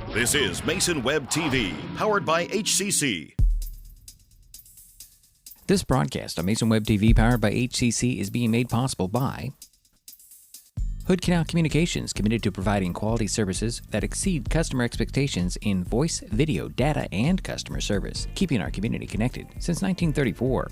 This is Mason Web TV, powered by HCC. This broadcast on Mason Web TV, powered by HCC, is being made possible by Hood Canal Communications, committed to providing quality services that exceed customer expectations in voice, video, data, and customer service, keeping our community connected since 1934.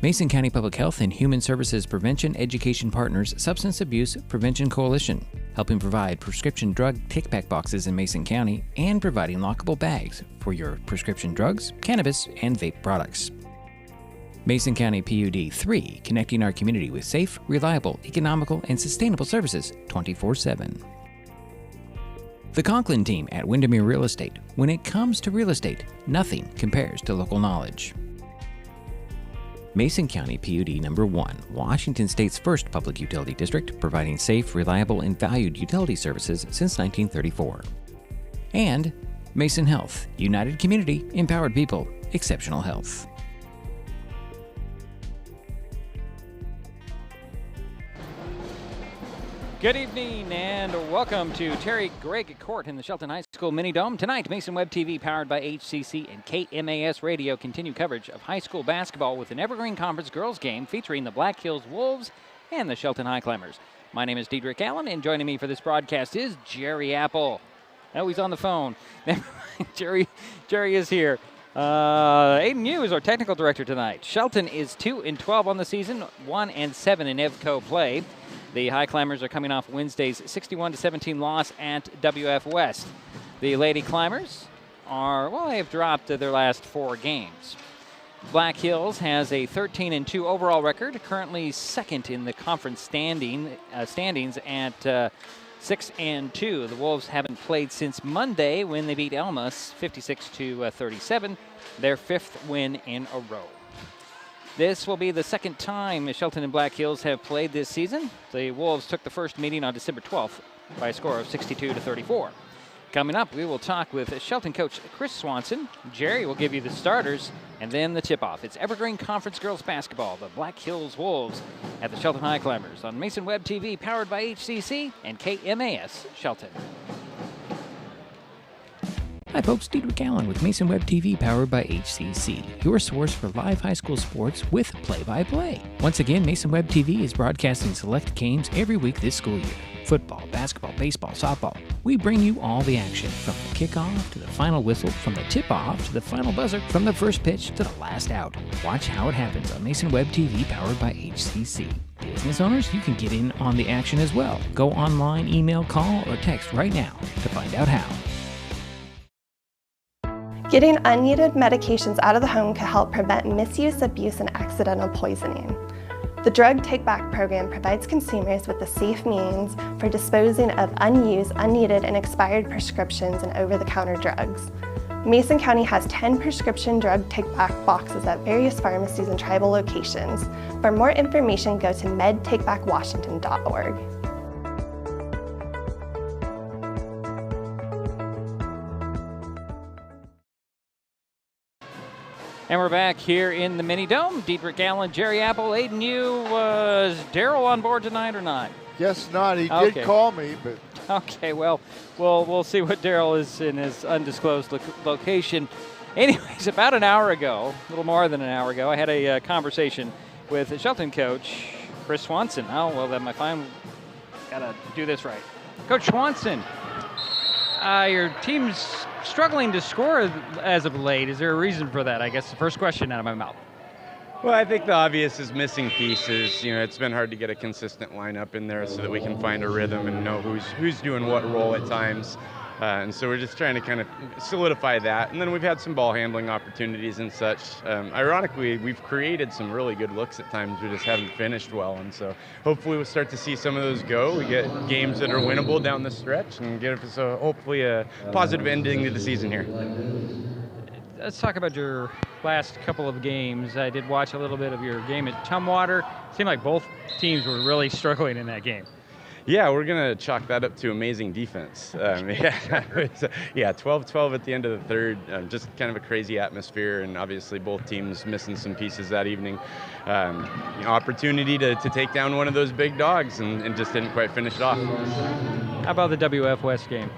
Mason County Public Health and Human Services Prevention Education Partners Substance Abuse Prevention Coalition, helping provide prescription drug take-back boxes in Mason County and providing lockable bags for your prescription drugs, cannabis, and vape products. Mason County PUD 3, connecting our community with safe, reliable, economical, and sustainable services 24/7. The Conklin team at Windermere Real Estate. When it comes to real estate, nothing compares to local knowledge. Mason County PUD Number 1, Washington State's first public utility district, providing safe, reliable, and valued utility services since 1934. And Mason Health, united community, empowered people, exceptional health. Good evening and welcome to Terry Gregg Court in the Shelton High School Mini Dome. Tonight, Mason Web TV, powered by HCC and KMAS Radio, continue coverage of high school basketball with an Evergreen Conference girls game featuring the Black Hills Wolves and the Shelton Highclimbers. My name is Diedrich Allen, and joining me for this broadcast is Jerry Apple. Oh, he's on the phone. Jerry is here. Aiden Yu is our technical director tonight. Shelton is 2-12 on the season, 1-7 in EVCO play. The Highclimbers are coming off Wednesday's 61-17 loss at WF West. The Lady Climbers they have dropped their last 4 games. Black Hills has a 13-2 overall record, currently second in the conference standings at 6-2. The Wolves haven't played since Monday when they beat Elmas 56-37, their 5th win in a row. This will be the second time Shelton and Black Hills have played this season. The Wolves took the first meeting on December 12th by a score of 62-34. Coming up, we will talk with Shelton coach Chris Swanson. Jerry will give you the starters and then the tip-off. It's Evergreen Conference girls basketball, the Black Hills Wolves at the Shelton Highclimbers on Mason Web TV, powered by HCC and KMAS Shelton. Hi folks, Diedrich Allen with Mason Web TV, powered by HCC, your source for live high school sports with play-by-play. Once again, Mason Web TV is broadcasting select games every week this school year. Football, basketball, baseball, softball. We bring you all the action, from the kickoff to the final whistle, from the tip-off to the final buzzer, from the first pitch to the last out. Watch how it happens on Mason Web TV, powered by HCC. Business owners, you can get in on the action as well. Go online, email, call, or text right now to find out how. Getting unneeded medications out of the home can help prevent misuse, abuse, and accidental poisoning. The Drug Take-Back program provides consumers with a safe means for disposing of unused, unneeded, and expired prescriptions and over-the-counter drugs. Mason County has 10 prescription drug take-back boxes at various pharmacies and tribal locations. For more information, go to medtakebackwashington.org. And we're back here in the Mini Dome. Diedrich Allen, Jerry Apple, Aiden Yu. Was Daryl on board tonight or not? Guess not. He did call me, but... Okay, well, we'll see what Daryl is in his undisclosed location. Anyways, about an hour ago, a little more than an hour ago, I had a conversation with Shelton coach Chris Swanson. Oh, well, then my fine, gotta do this right. Coach Swanson, your team's struggling to score as of late. Is there a reason for that? I guess the first question out of my mouth. Well, I think the obvious is missing pieces. You know, it's been hard to get a consistent lineup in there so that we can find a rhythm and know who's doing what role at times. And so we're just trying to kind of solidify that. And then we've had some ball handling opportunities and such. Ironically, we've created some really good looks at times. We just haven't finished well. And so hopefully we'll start to see some of those go. We get games that are winnable down the stretch and get us hopefully a positive ending to the season here. Let's talk about your last couple of games. I did watch a little bit of your game at Tumwater. It seemed like both teams were really struggling in that game. Yeah, we're going to chalk that up to amazing defense. 12-12 at the end of the third. Just kind of a crazy atmosphere, and obviously both teams missing some pieces that evening. Opportunity to take down one of those big dogs and just didn't quite finish it off. How about the WF West game?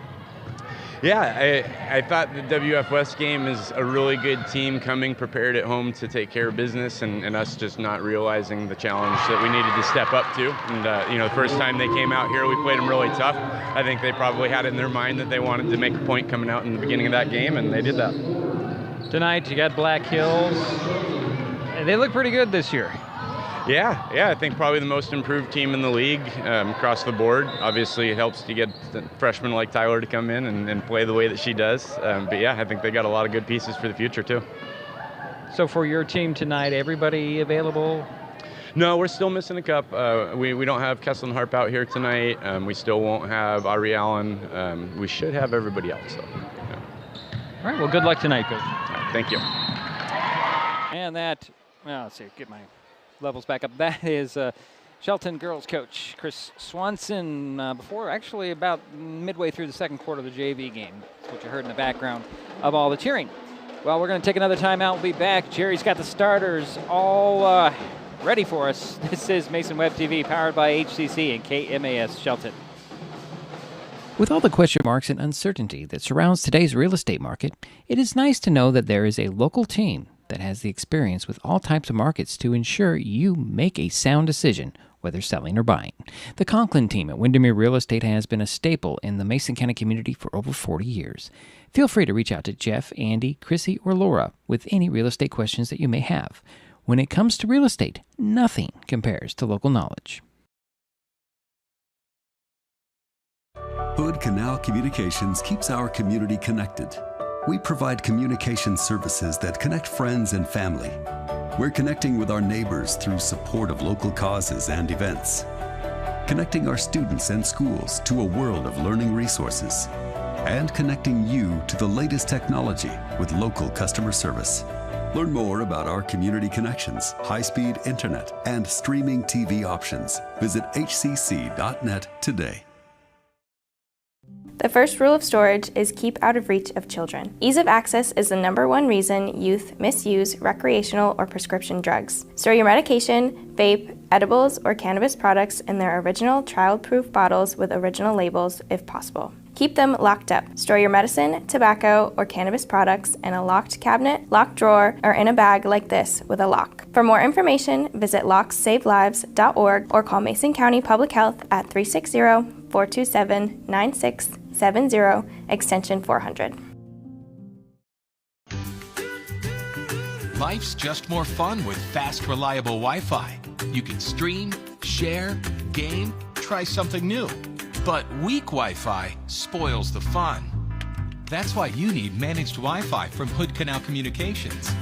Yeah, I thought the WF West game is a really good team coming prepared at home to take care of business, and us just not realizing the challenge that we needed to step up to. And, the first time they came out here, we played them really tough. I think they probably had it in their mind that they wanted to make a point coming out in the beginning of that game, and they did that. Tonight, you got Black Hills. And they look pretty good this year. Yeah, I think probably the most improved team in the league across the board. Obviously, it helps to get freshmen like Tyler to come in and play the way that she does. But yeah, I think they got a lot of good pieces for the future too. So for your team tonight, everybody available? No, we're still missing a cup. We don't have Kesselin Harp out here tonight. We still won't have Ari Allen. We should have everybody else though. Yeah. All right, well, good luck tonight, Coach. Thank you. And that, well, let's see, get my levels back up. That is Shelton girls coach Chris Swanson before actually about midway through the second quarter of the JV game. That's what you heard in the background of all the cheering. Well, we're going to take another timeout. We'll be back. Jerry's got the starters all ready for us. This is Mason Web TV powered by HCC and KMAS Shelton. With all the question marks and uncertainty that surrounds today's real estate market, it is nice to know that there is a local team that has the experience with all types of markets to ensure you make a sound decision, whether selling or buying. The Conklin team at Windermere Real Estate has been a staple in the Mason County community for over 40 years. Feel free to reach out to Jeff, Andy, Chrissy, or Laura with any real estate questions that you may have. When it comes to real estate, nothing compares to local knowledge. Hood Canal Communications keeps our community connected. We provide communication services that connect friends and family. We're connecting with our neighbors through support of local causes and events, connecting our students and schools to a world of learning resources, and connecting you to the latest technology with local customer service. Learn more about our community connections, high-speed internet, and streaming TV options. Visit hcc.net today. The first rule of storage is keep out of reach of children. Ease of access is the #1 reason youth misuse recreational or prescription drugs. Store your medication, vape, edibles, or cannabis products in their original child-proof bottles with original labels if possible. Keep them locked up. Store your medicine, tobacco, or cannabis products in a locked cabinet, locked drawer, or in a bag like this with a lock. For more information, visit locksavelives.org or call Mason County Public Health at 360-427-9670, extension 400. Life's just more fun with fast, reliable Wi-Fi. You can stream, share, game, try something new. But weak Wi-Fi spoils the fun. That's why you need managed Wi-Fi from Hood Canal Communications.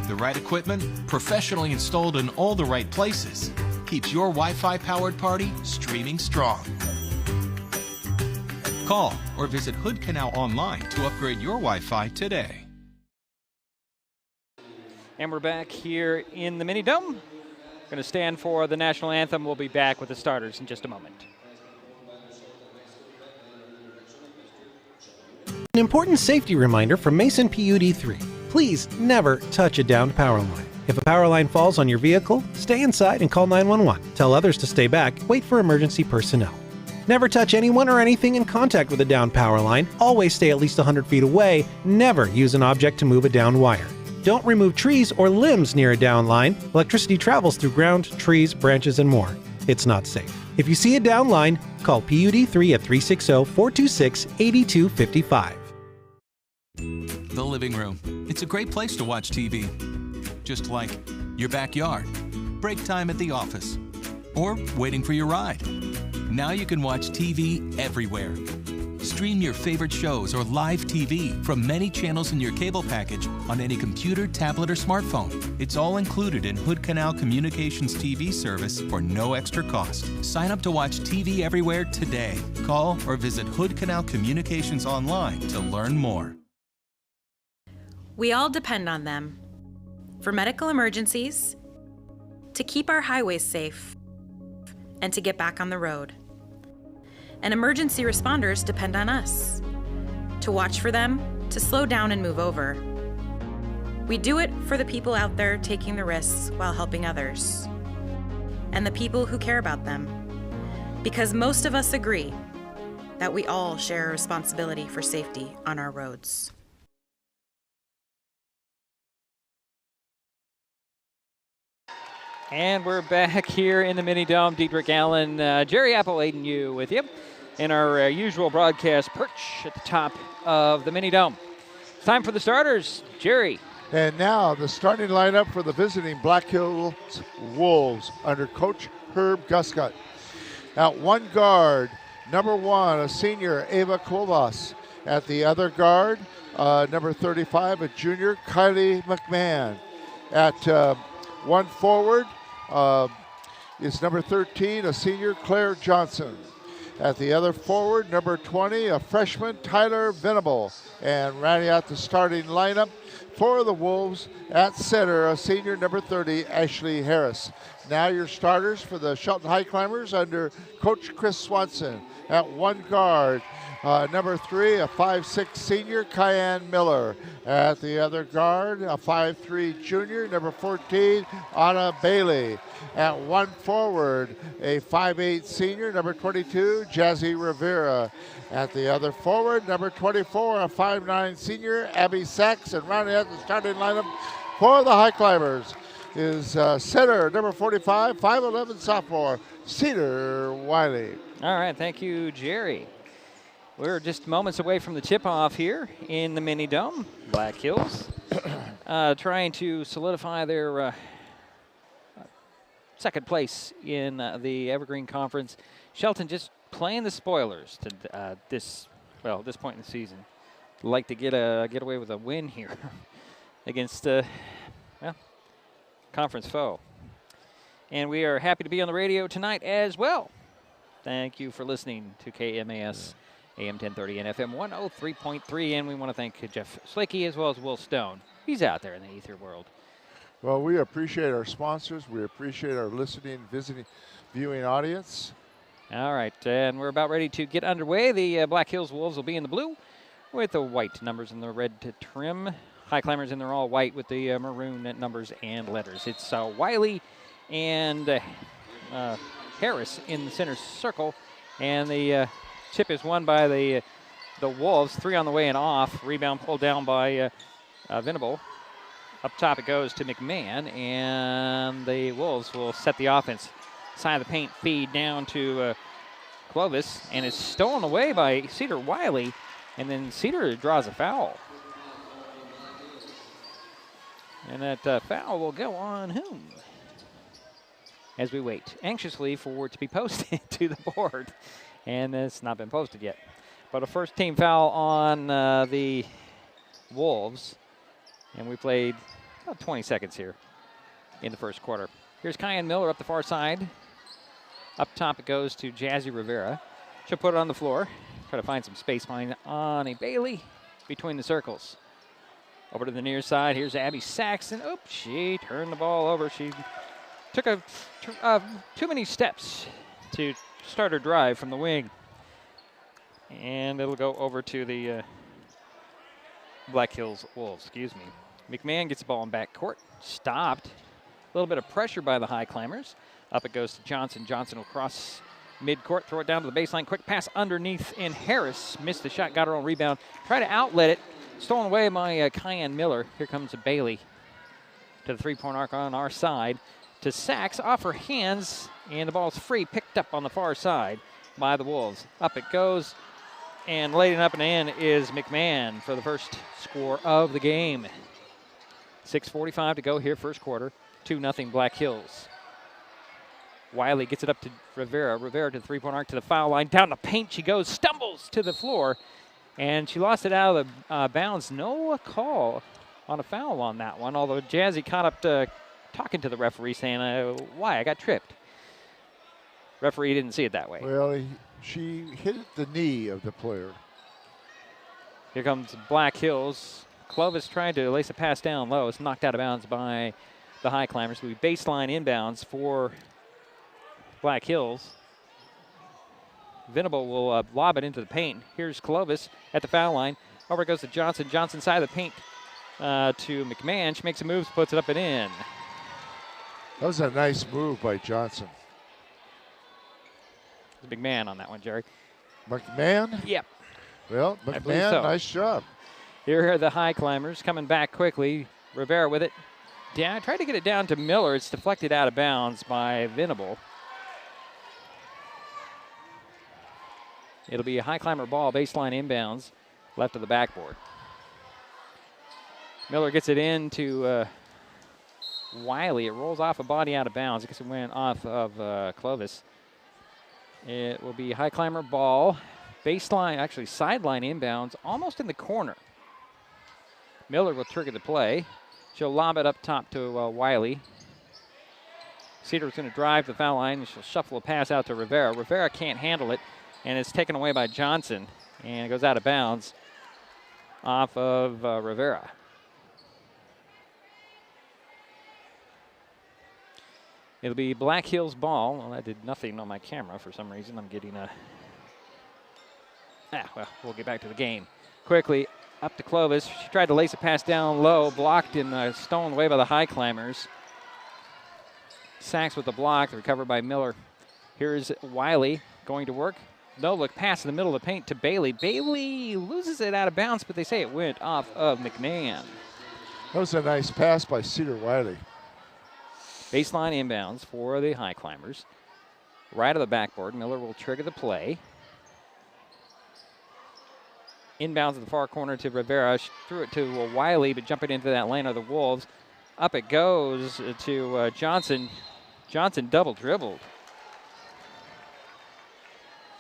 The right equipment, professionally installed in all the right places, keeps your Wi-Fi powered party streaming strong. Call or visit Hood Canal online to upgrade your Wi-Fi today. And we're back here in the Mini Dome. Going to stand for the national anthem. We'll be back with the starters in just a moment. An important safety reminder from Mason PUD 3. Please never touch a downed power line. If a power line falls on your vehicle, stay inside and call 911. Tell others to stay back. Wait for emergency personnel. Never touch anyone or anything in contact with a downed power line. Always stay at least 100 feet away. Never use an object to move a downed wire. Don't remove trees or limbs near a downed line. Electricity travels through ground, trees, branches, and more. It's not safe. If you see a downed line, call PUD 3 at 360-426-8255. The living room. It's a great place to watch TV. Just like your backyard, break time at the office, or waiting for your ride. Now you can watch TV everywhere. Stream your favorite shows or live TV from many channels in your cable package on any computer, tablet, or smartphone. It's all included in Hood Canal Communications TV service for no extra cost. Sign up to watch TV everywhere today. Call or visit Hood Canal Communications online to learn more. We all depend on them for medical emergencies, to keep our highways safe, and to get back on the road. And emergency responders depend on us to watch for them, to slow down and move over. We do it for the people out there taking the risks while helping others, and the people who care about them. Because most of us agree, that we all share a responsibility for safety on our roads. And we're back here in the Mini Dome. Dietrich Allen, Jerry Apple, Aiden Yu with you in our usual broadcast perch at the top of the Mini Dome. Time for the starters, Jerry. And now the starting lineup for the visiting Black Hills Wolves under Coach Herb Guscott. At one guard, number 1, a senior, Ava Kovas. At the other guard, number 35, a junior, Kylie McMahon. At one forward is number 13, a senior, Claire Johnson. At the other forward, number 20, a freshman, Tyler Venable. And rounding out the starting lineup for the Wolves, at center, a senior, number 30, Ashley Harris. Now your starters for the Shelton Highclimbers under Coach Chris Swanson. At one guard, number 3, a 5'6" senior, Kyan Miller. At the other guard, a 5'3" junior, number 14, Anna Bailey. At one forward, a 5'8" senior, number 22, Jazzy Rivera. At the other forward, number 24, a 5'9" senior, Abby Sachs. And rounding out the starting lineup for the Highclimbers is center, number 45, 5'11" sophomore, Cedar Wiley. All right, thank you, Jerry. We're just moments away from the tip-off here in the Mini Dome. Black Hills trying to solidify their second place in the Evergreen Conference. Shelton just playing the spoilers to this point in the season. Like to get away with a win here against conference foe. And we are happy to be on the radio tonight as well. Thank you for listening to KMAS AM 1030 and FM 103.3. And we want to thank Jeff Slickey as well as Will Stone. He's out there in the ether world. Well, we appreciate our sponsors. We appreciate our listening, visiting, viewing audience. All right, and we're about ready to get underway. The Black Hills Wolves will be in the blue with the white numbers and the red trim. Highclimbers in their all white with the maroon numbers and letters. It's Wiley and Harris in the center circle, and the tip is won by the Wolves. 3 on the way and off. Rebound pulled down by Venable. Up top it goes to McMahon, and the Wolves will set the offense. Side of the paint feed down to Clovis, and it's stolen away by Cedar Wiley, and then Cedar draws a foul. And that foul will go on whom? As we wait anxiously for it to be posted to the board. And it's not been posted yet. But a first team foul on the Wolves. And we played about 20 seconds here in the first quarter. Here's Kyan Miller up the far side. Up top it goes to Jazzy Rivera. She'll put it on the floor. Try to find some space behind Annie Bailey between the circles. Over to the near side, here's Abby Saxon. Oops, she turned the ball over. She took too many steps to start her drive from the wing. And it'll go over to the Black Hills Wolves, excuse me. McMahon gets the ball in backcourt. Stopped. A little bit of pressure by the Highclimbers. Up it goes to Johnson. Johnson will cross midcourt, throw it down to the baseline. Quick pass underneath, and Harris missed the shot, got her own rebound. Try to outlet it. Stolen away by Kyan Miller. Here comes Bailey to the three-point arc on our side. To Sachs, off her hands, and the ball's free, picked up on the far side by the Wolves. Up it goes, and laid up and in is McMahon for the first score of the game. 6:45 to go here, first quarter. 2-0 Black Hills. Wiley gets it up to Rivera. Rivera to the three-point arc, to the foul line. Down the paint she goes, stumbles to the floor. And she lost it out of the bounds. No call on a foul on that one, although Jazzy caught up talking to the referee saying, why? I got tripped. Referee didn't see it that way. Well, she hit the knee of the player. Here comes Black Hills. Clovis tried to lace a pass down low. It's knocked out of bounds by the Highclimbers. We baseline inbounds for Black Hills. Venable will lob it into the paint. Here's Clovis at the foul line. Over goes to Johnson. Johnson side of the paint to McMahon. She makes a move, puts it up and in. That was a nice move by Johnson. The big man on that one, Jerry. McMahon? Yep. Well, I believe McMahon, so. nice job. Here are the Highclimbers coming back quickly. Rivera with it. Yeah, tried to get it down to Miller. It's deflected out of bounds by Venable. It'll be a Highclimber ball, baseline inbounds, left of the backboard. Miller gets it in to Wiley. It rolls off a body out of bounds. I guess it went off of Clovis. It will be Highclimber ball, baseline, actually sideline inbounds, almost in the corner. Miller will trigger the play. She'll lob it up top to Wiley. Cedar's going to drive the foul line, and she'll shuffle a pass out to Rivera. Rivera can't handle it, and it's taken away by Johnson, and it goes out of bounds off of Rivera. It'll be Black Hills ball. Well, that did nothing on my camera for some reason. I'm getting a... well, we'll get back to the game. Quickly, up to Clovis. She tried to lace a pass down low, blocked and stolen away by the Highclimbers. Sachs with the block, recovered by Miller. Here's Wiley going to work. No look pass in the middle of the paint to Bailey. Bailey loses it out of bounds, but they say it went off of McMahon. That was a nice pass by Cedar Wiley. Baseline inbounds for the Highclimbers. Right of the backboard. Miller will trigger the play. Inbounds at the far corner to Rivera. She threw it to Wiley, but jumping into that lane of the Wolves. Up it goes to Johnson. Johnson double dribbled.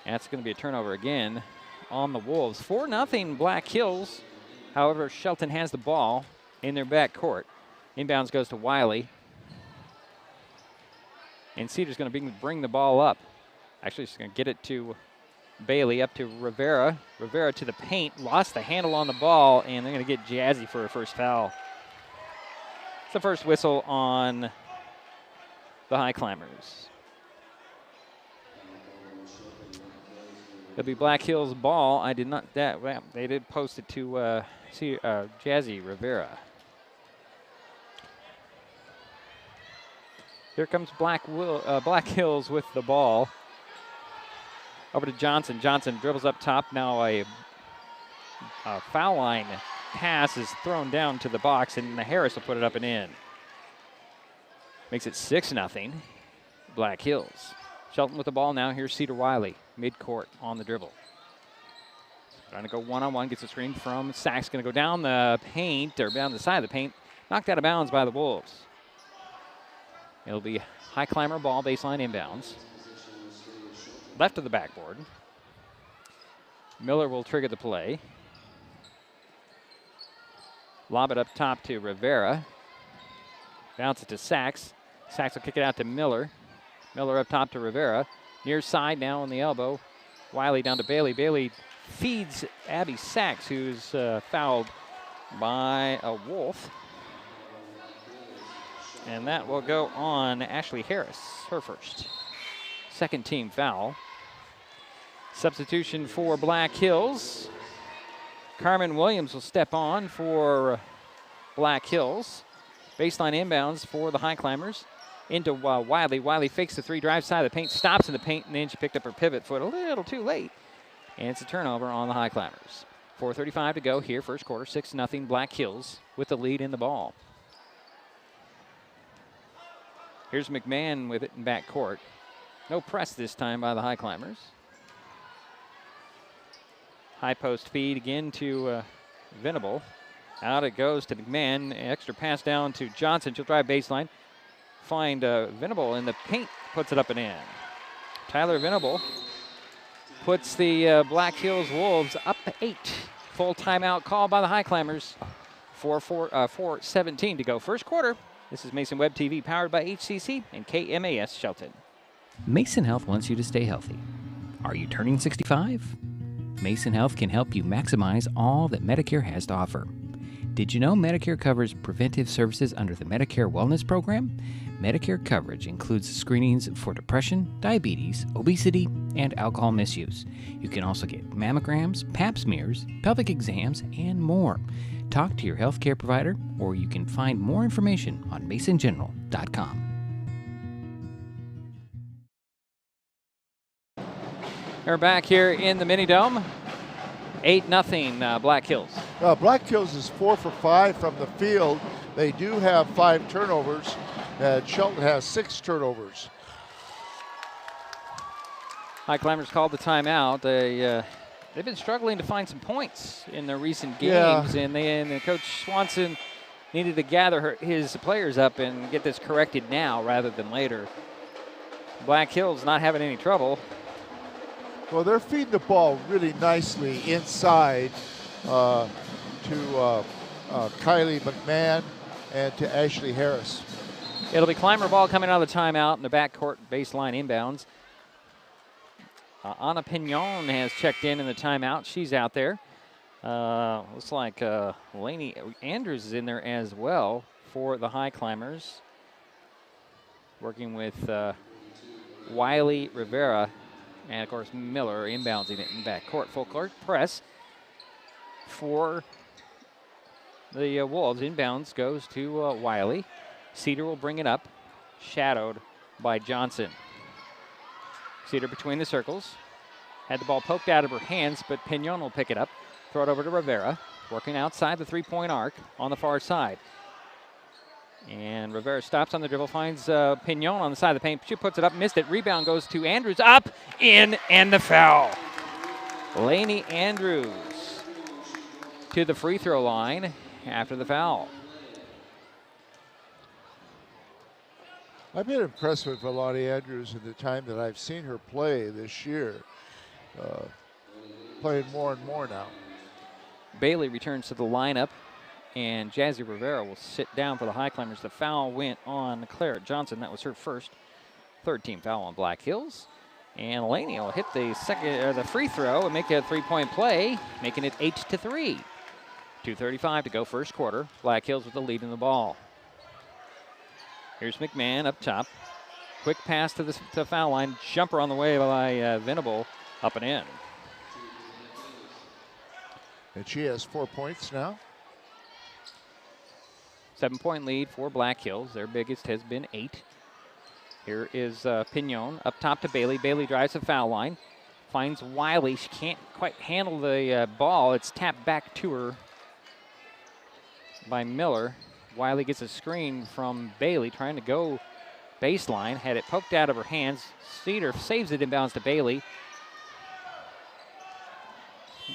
That's going to be a turnover again on the Wolves. 4-0 Black Hills. However, Shelton has the ball in their back court. Inbounds goes to Wiley. And Cedar's going to bring the ball up. Actually, she's going to get it to Bailey, up to Rivera. Rivera to the paint, lost the handle on the ball, and they're going to get Jazzy for her first foul. It's the first whistle on the Highclimbers. It'll be Black Hills ball. I did not, well, they did post it to Jazzy Rivera. Here comes Black Hills with the ball. Over to Johnson. Johnson dribbles up top. Now a foul line pass is thrown down to the box, and Harris will put it up and in. Makes it 6-0 Black Hills. Shelton with the ball now. Here's Cedar Wiley, mid-court on the dribble. Trying to go one-on-one, gets a screen from Sachs. Going to go down the paint, or down the side of the paint. Knocked out of bounds by the Wolves. It'll be Highclimber ball, baseline inbounds. Left of the backboard. Miller will trigger the play. Lob it up top to Rivera. Bounce it to Sachs. Sachs will kick it out to Miller. Miller up top to Rivera. Near side now on the elbow. Wiley down to Bailey. Bailey feeds Abby Sachs, who's fouled by a Wolf. And that will go on Ashley Harris, her first. Second team foul. Substitution for Black Hills. Carmen Williams will step on for Black Hills. Baseline inbounds for the Highclimbers. Into Wiley. Wiley fakes the three, drives side of the paint, stops in the paint, and then she picked up her pivot foot a little too late. And it's a turnover on the Highclimbers. 4:35 to go here, first quarter, 6-0 Black Hills with the lead in the ball. Here's McMahon with it in back court. No press this time by the Highclimbers. High post feed again to Venable. Out it goes to McMahon. Extra pass down to Johnson. She'll drive baseline. Find Venable in the paint. Puts it up and in. Tyler Venable puts the Black Hills Wolves up 8. Full timeout call by the Highclimbers. 4:17 to go. First quarter. This is Mason Web TV, powered by HCC and KMAS Shelton. Mason Health wants you to stay healthy. Are you turning 65? Mason Health can help you maximize all that Medicare has to offer. Did you know Medicare covers preventive services under the Medicare Wellness Program? Medicare coverage includes screenings for depression, diabetes, obesity, and alcohol misuse. You can also get mammograms, pap smears, pelvic exams, and more. Talk to your healthcare provider, or you can find more information on masongeneral.com. They're back here in the Mini Dome. 8-0 Black Hills. Black Hills is 4 for 5 from the field. They do have 5 turnovers, and Shelton has 6 turnovers. Highclimbers called the timeout. They've been struggling to find some points in their recent games, and Coach Swanson needed to gather his players up and get this corrected now rather than later. Black Hills not having any trouble. Well, they're feeding the ball really nicely inside to Kylie McMahon and to Ashley Harris. It'll be Climber ball coming out of the timeout in the backcourt baseline inbounds. Anna Pignon has checked in the timeout. She's out there. Looks like Lainey Andrews is in there as well for the Highclimbers. Working with Wiley Rivera. And, of course, Miller inboundsing it in the backcourt. Full court press for the Wolves. Inbounds goes to Wiley. Cedar will bring it up, shadowed by Johnson. Cedar between the circles. Had the ball poked out of her hands, but Pignon will pick it up. Throw it over to Rivera. Working outside the three-point arc on the far side. And Rivera stops on the dribble, finds Pignon on the side of the paint. She puts it up, missed it. Rebound goes to Andrews, up, in, and the foul. Lainey Andrews to the free throw line after the foul. I've been impressed with Valani Andrews in the time that I've seen her play this year. Playing more and more now. Bailey returns to the lineup. And Jazzy Rivera will sit down for the Highclimbers. The foul went on Claire Johnson. That was her third team foul on Black Hills. And Laney will hit the free throw and make a three-point play, making it 8-3. 2:35 to go first quarter. Black Hills with the lead in the ball. Here's McMahon up top. Quick pass to the foul line. Jumper on the way by Venable, up and in. And she has 4 points now. 7-point lead for Black Hills. Their biggest has been 8. Here is Pignon up top to Bailey. Bailey drives the foul line. Finds Wiley. She can't quite handle the ball. It's tapped back to her by Miller. Wiley gets a screen from Bailey trying to go baseline. Had it poked out of her hands. Cedar saves it inbounds to Bailey.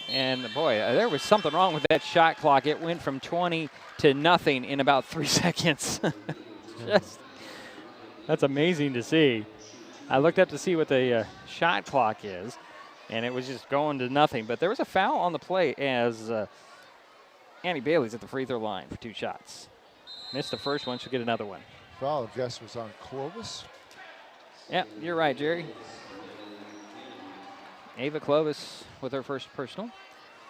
And boy, there was something wrong with that shot clock. It went from 20 to nothing in about 3 seconds. That's amazing to see. I looked up to see what the shot clock is, and it was just going to nothing. But there was a foul on the play as Annie Bailey's at the free throw line for 2 shots. Missed the first one, she'll get another one. Foul, I guess, was on Clovis. Yeah, you're right, Jerry. Ava Clovis with her first personal.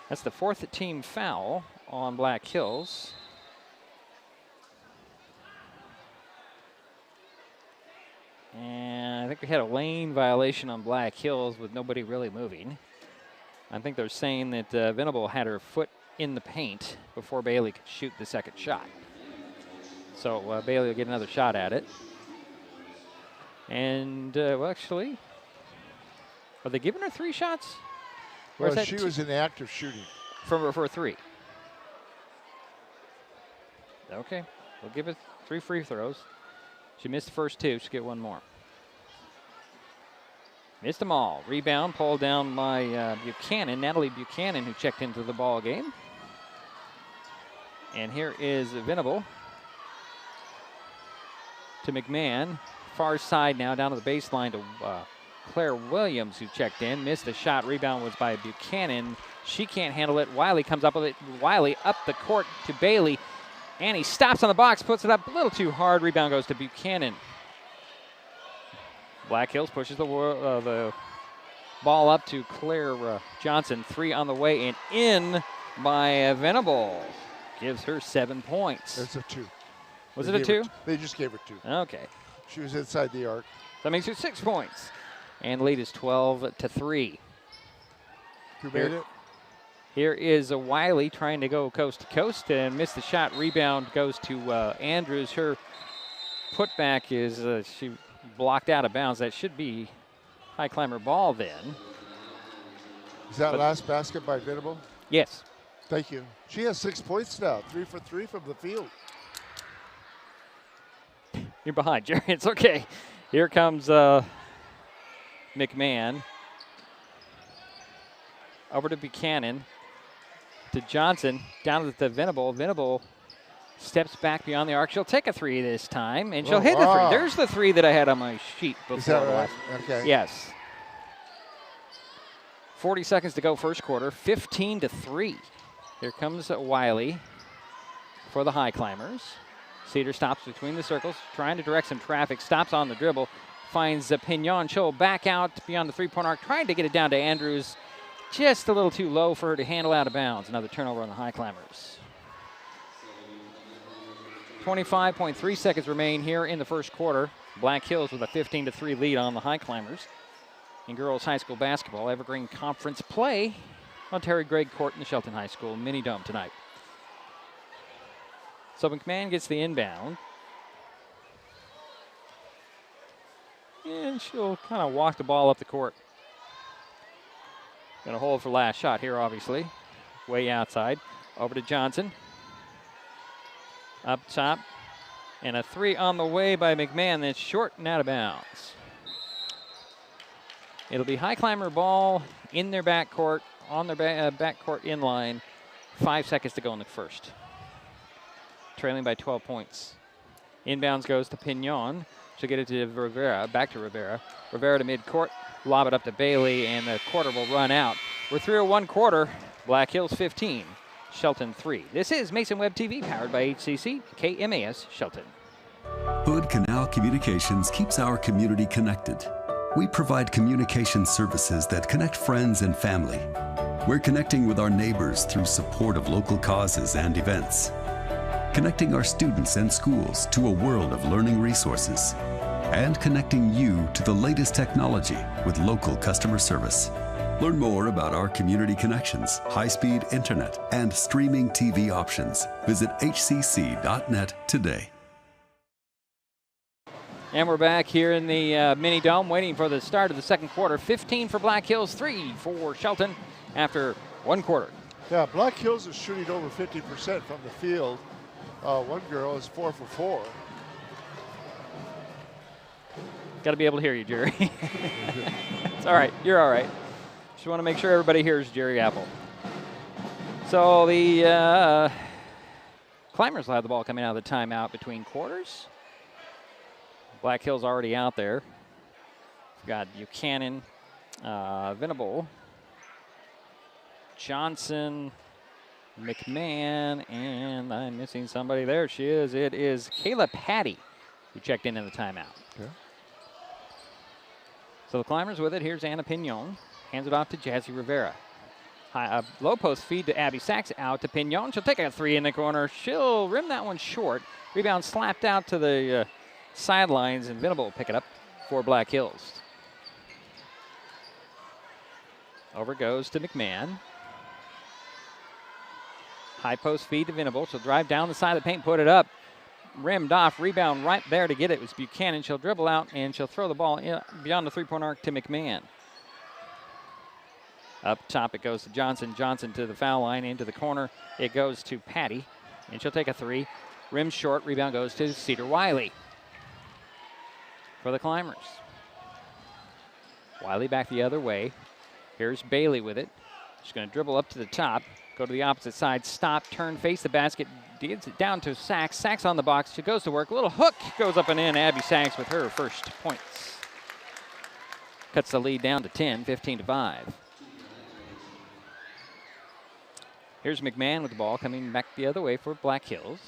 That's the 4th team foul on Black Hills. And I think we had a lane violation on Black Hills with nobody really moving. I think they're saying that Venable had her foot in the paint before Bailey could shoot the second shot. So Bailey will get another shot at it. And, well, actually, are they giving her 3 shots? Well, she was in the act of shooting. For 3. Okay, we'll give it 3 free throws. She missed the first 2, she'll get 1 more. Missed them all. Rebound pulled down by Buchanan, Natalie Buchanan, who checked into the ball game. And here is Venable to McMahon. Far side now down to the baseline to Claire Williams, who checked in. Missed the shot. Rebound was by Buchanan. She can't handle it. Wiley comes up with it. Wiley up the court to Bailey. And he stops on the box, puts it up a little too hard. Rebound goes to Buchanan. Black Hills pushes the ball up to Claire Johnson. 3 on the way and in by Venable. Gives her 7 points. There's a 2. Was it a 2? They just gave her 2. Okay. She was inside the arc. That makes it 6 points. And the lead is 12-3. Who made it? Here is a Wiley trying to go coast to coast and missed the shot. Rebound goes to Andrews. Her putback is she blocked out of bounds. That should be Highclimber ball then. Is that last basket by Venable? Yes. Thank you. She has 6 points now, 3 for 3 from the field. You're behind, Jerry. It's okay. Here comes McMahon. Over to Buchanan. To Johnson. Down to Venable. Venable steps back beyond the arc. She'll take a 3 this time, and she'll hit the 3. There's the 3 that I had on my sheet before. Is that right? Okay. Yes. 40 seconds to go first quarter. 15-3. Here comes Wiley for the Highclimbers. Cedar stops between the circles, trying to direct some traffic, stops on the dribble, finds Pignon. She'll back out beyond the three-point arc, trying to get it down to Andrews. Just a little too low for her to handle out of bounds. Another turnover on the Highclimbers. 25.3 seconds remain here in the first quarter. Black Hills with a 15-3 lead on the Highclimbers. In girls high school basketball, Evergreen Conference play on Terry Gregg Court in the Shelton High School Mini Dome tonight. So McMahon gets the inbound. And she'll kind of walk the ball up the court. Going to hold for last shot here, obviously. Way outside. Over to Johnson. Up top. And a 3 on the way by McMahon that's short and out of bounds. It'll be Highclimber ball in their backcourt, on their backcourt inline. 5 seconds to go in the first. Trailing by 12 points. Inbounds goes to Pignon. She'll get it to Rivera, back to Rivera. Rivera to midcourt, lob it up to Bailey, and the quarter will run out. We're through one quarter. Black Hills 15, Shelton 3. This is Mason Web TV, powered by HCC, KMAS Shelton. Hood Canal Communications keeps our community connected. We provide communication services that connect friends and family. We're connecting with our neighbors through support of local causes and events. Connecting our students and schools to a world of learning resources, and connecting you to the latest technology with local customer service. Learn more about our community connections, high-speed internet, and streaming TV options. Visit hcc.net today. And we're back here in the Mini Dome, waiting for the start of the second quarter. 15 for Black Hills, 3 for Shelton after one quarter. Yeah, Black Hills is shooting over 50% from the field. One girl is 4 for 4. Got to be able to hear you, Jerry. It's all right. You're all right. Just want to make sure everybody hears Jerry Apple. So the Climbers will have the ball coming out of the timeout between quarters. Black Hills already out there. We've got Buchanan, Venable, Johnson, McMahon, and I'm missing somebody. There she is. It is Kayla Patty who checked in the timeout. Okay. So the Climbers with it. Here's Anna Pignon. Hands it off to Jazzy Rivera. Low post feed to Abby Sachs, out to Pignon. She'll take a 3 in the corner. She'll rim that one short. Rebound slapped out to the sidelines, and Venable will pick it up for Black Hills. Over goes to McMahon. High post feed to Venable. She'll drive down the side of the paint, put it up. Rimmed off, rebound right there to get it. It was Buchanan. She'll dribble out, and she'll throw the ball beyond the three-point arc to McMahon. Up top it goes to Johnson. Johnson to the foul line, into the corner. It goes to Patty, and she'll take a 3. Rim short, rebound goes to Cedar Wiley for the Climbers. Wiley back the other way. Here's Bailey with it. She's going to dribble up to the top, go to the opposite side, stop, turn, face the basket, gets it down to Sachs. Sachs on the box. She goes to work. A little hook goes up and in. Abby Sachs with her first points. Cuts the lead down to 10, 15-5. Here's McMahon with the ball, coming back the other way for Black Hills.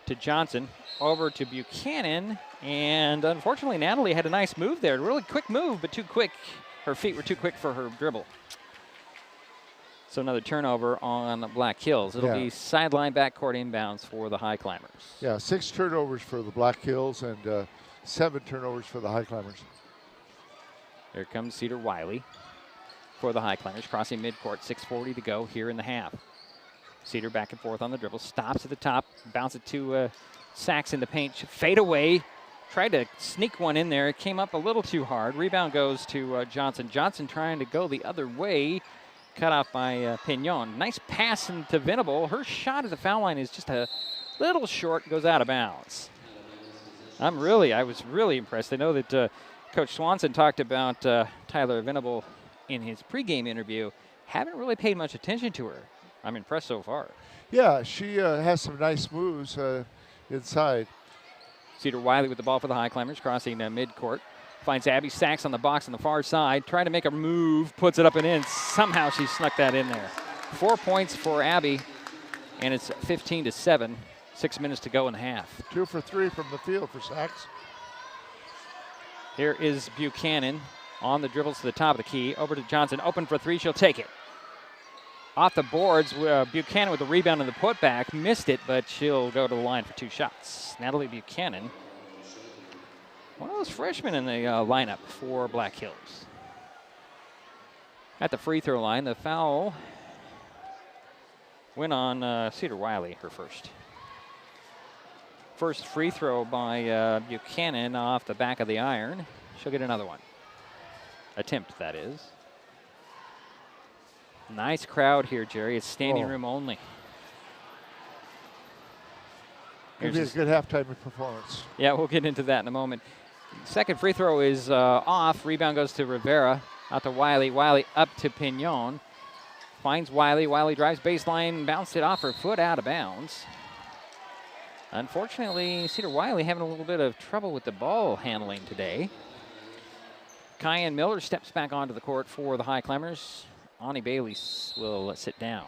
To Johnson, over to Buchanan, and unfortunately Natalie had a nice move there. Really quick move, but too quick. Her feet were too quick for her dribble. So another turnover on Black Hills. It'll be sideline backcourt inbounds for the Highclimbers. Yeah, 6 turnovers for the Black Hills and 7 turnovers for the Highclimbers. Here comes Cedar Wiley for the Highclimbers, crossing midcourt, 6:40 to go here in the half. Cedar back and forth on the dribble, stops at the top, bounce it to Sachs in the paint, fade away, tried to sneak one in there. It came up a little too hard. Rebound goes to Johnson. Johnson trying to go the other way. Cut off by Pignon. Nice pass into Venable. Her shot at the foul line is just a little short, goes out of bounds. I was really impressed. I know that Coach Swanson talked about Tyler Venable in his pregame interview. Haven't really paid much attention to her. I'm impressed so far. Yeah, she has some nice moves inside. Cedar Wiley with the ball for the Highclimbers, crossing midcourt. Finds Abby Sachs on the box on the far side. Trying to make a move, puts it up and in. Somehow she snuck that in there. 4 points for Abby, and it's 15-7. 6 minutes to go in the half. 2 for 3 from the field for Sachs. Here is Buchanan on the dribbles to the top of the key. Over to Johnson, open for 3, she'll take it. Off the boards, Buchanan with the rebound and the putback. Missed it, but she'll go to the line for 2 shots. Natalie Buchanan, one of those freshmen in the lineup for Black Hills. At the free throw line, the foul went on Cedar Wiley, her first. First free throw by Buchanan off the back of the iron. She'll get another one. Attempt, that is. Nice crowd here, Jerry. It's standing room only. It'll be a good halftime performance. Yeah, we'll get into that in a moment. Second free throw is off. Rebound goes to Rivera. Out to Wiley. Wiley up to Pignon. Finds Wiley. Wiley drives baseline. Bounced it off her foot, out of bounds. Unfortunately, Cedar Wiley having a little bit of trouble with the ball handling today. Kyan Miller steps back onto the court for the Highclimbers. Ani Bailey will sit down.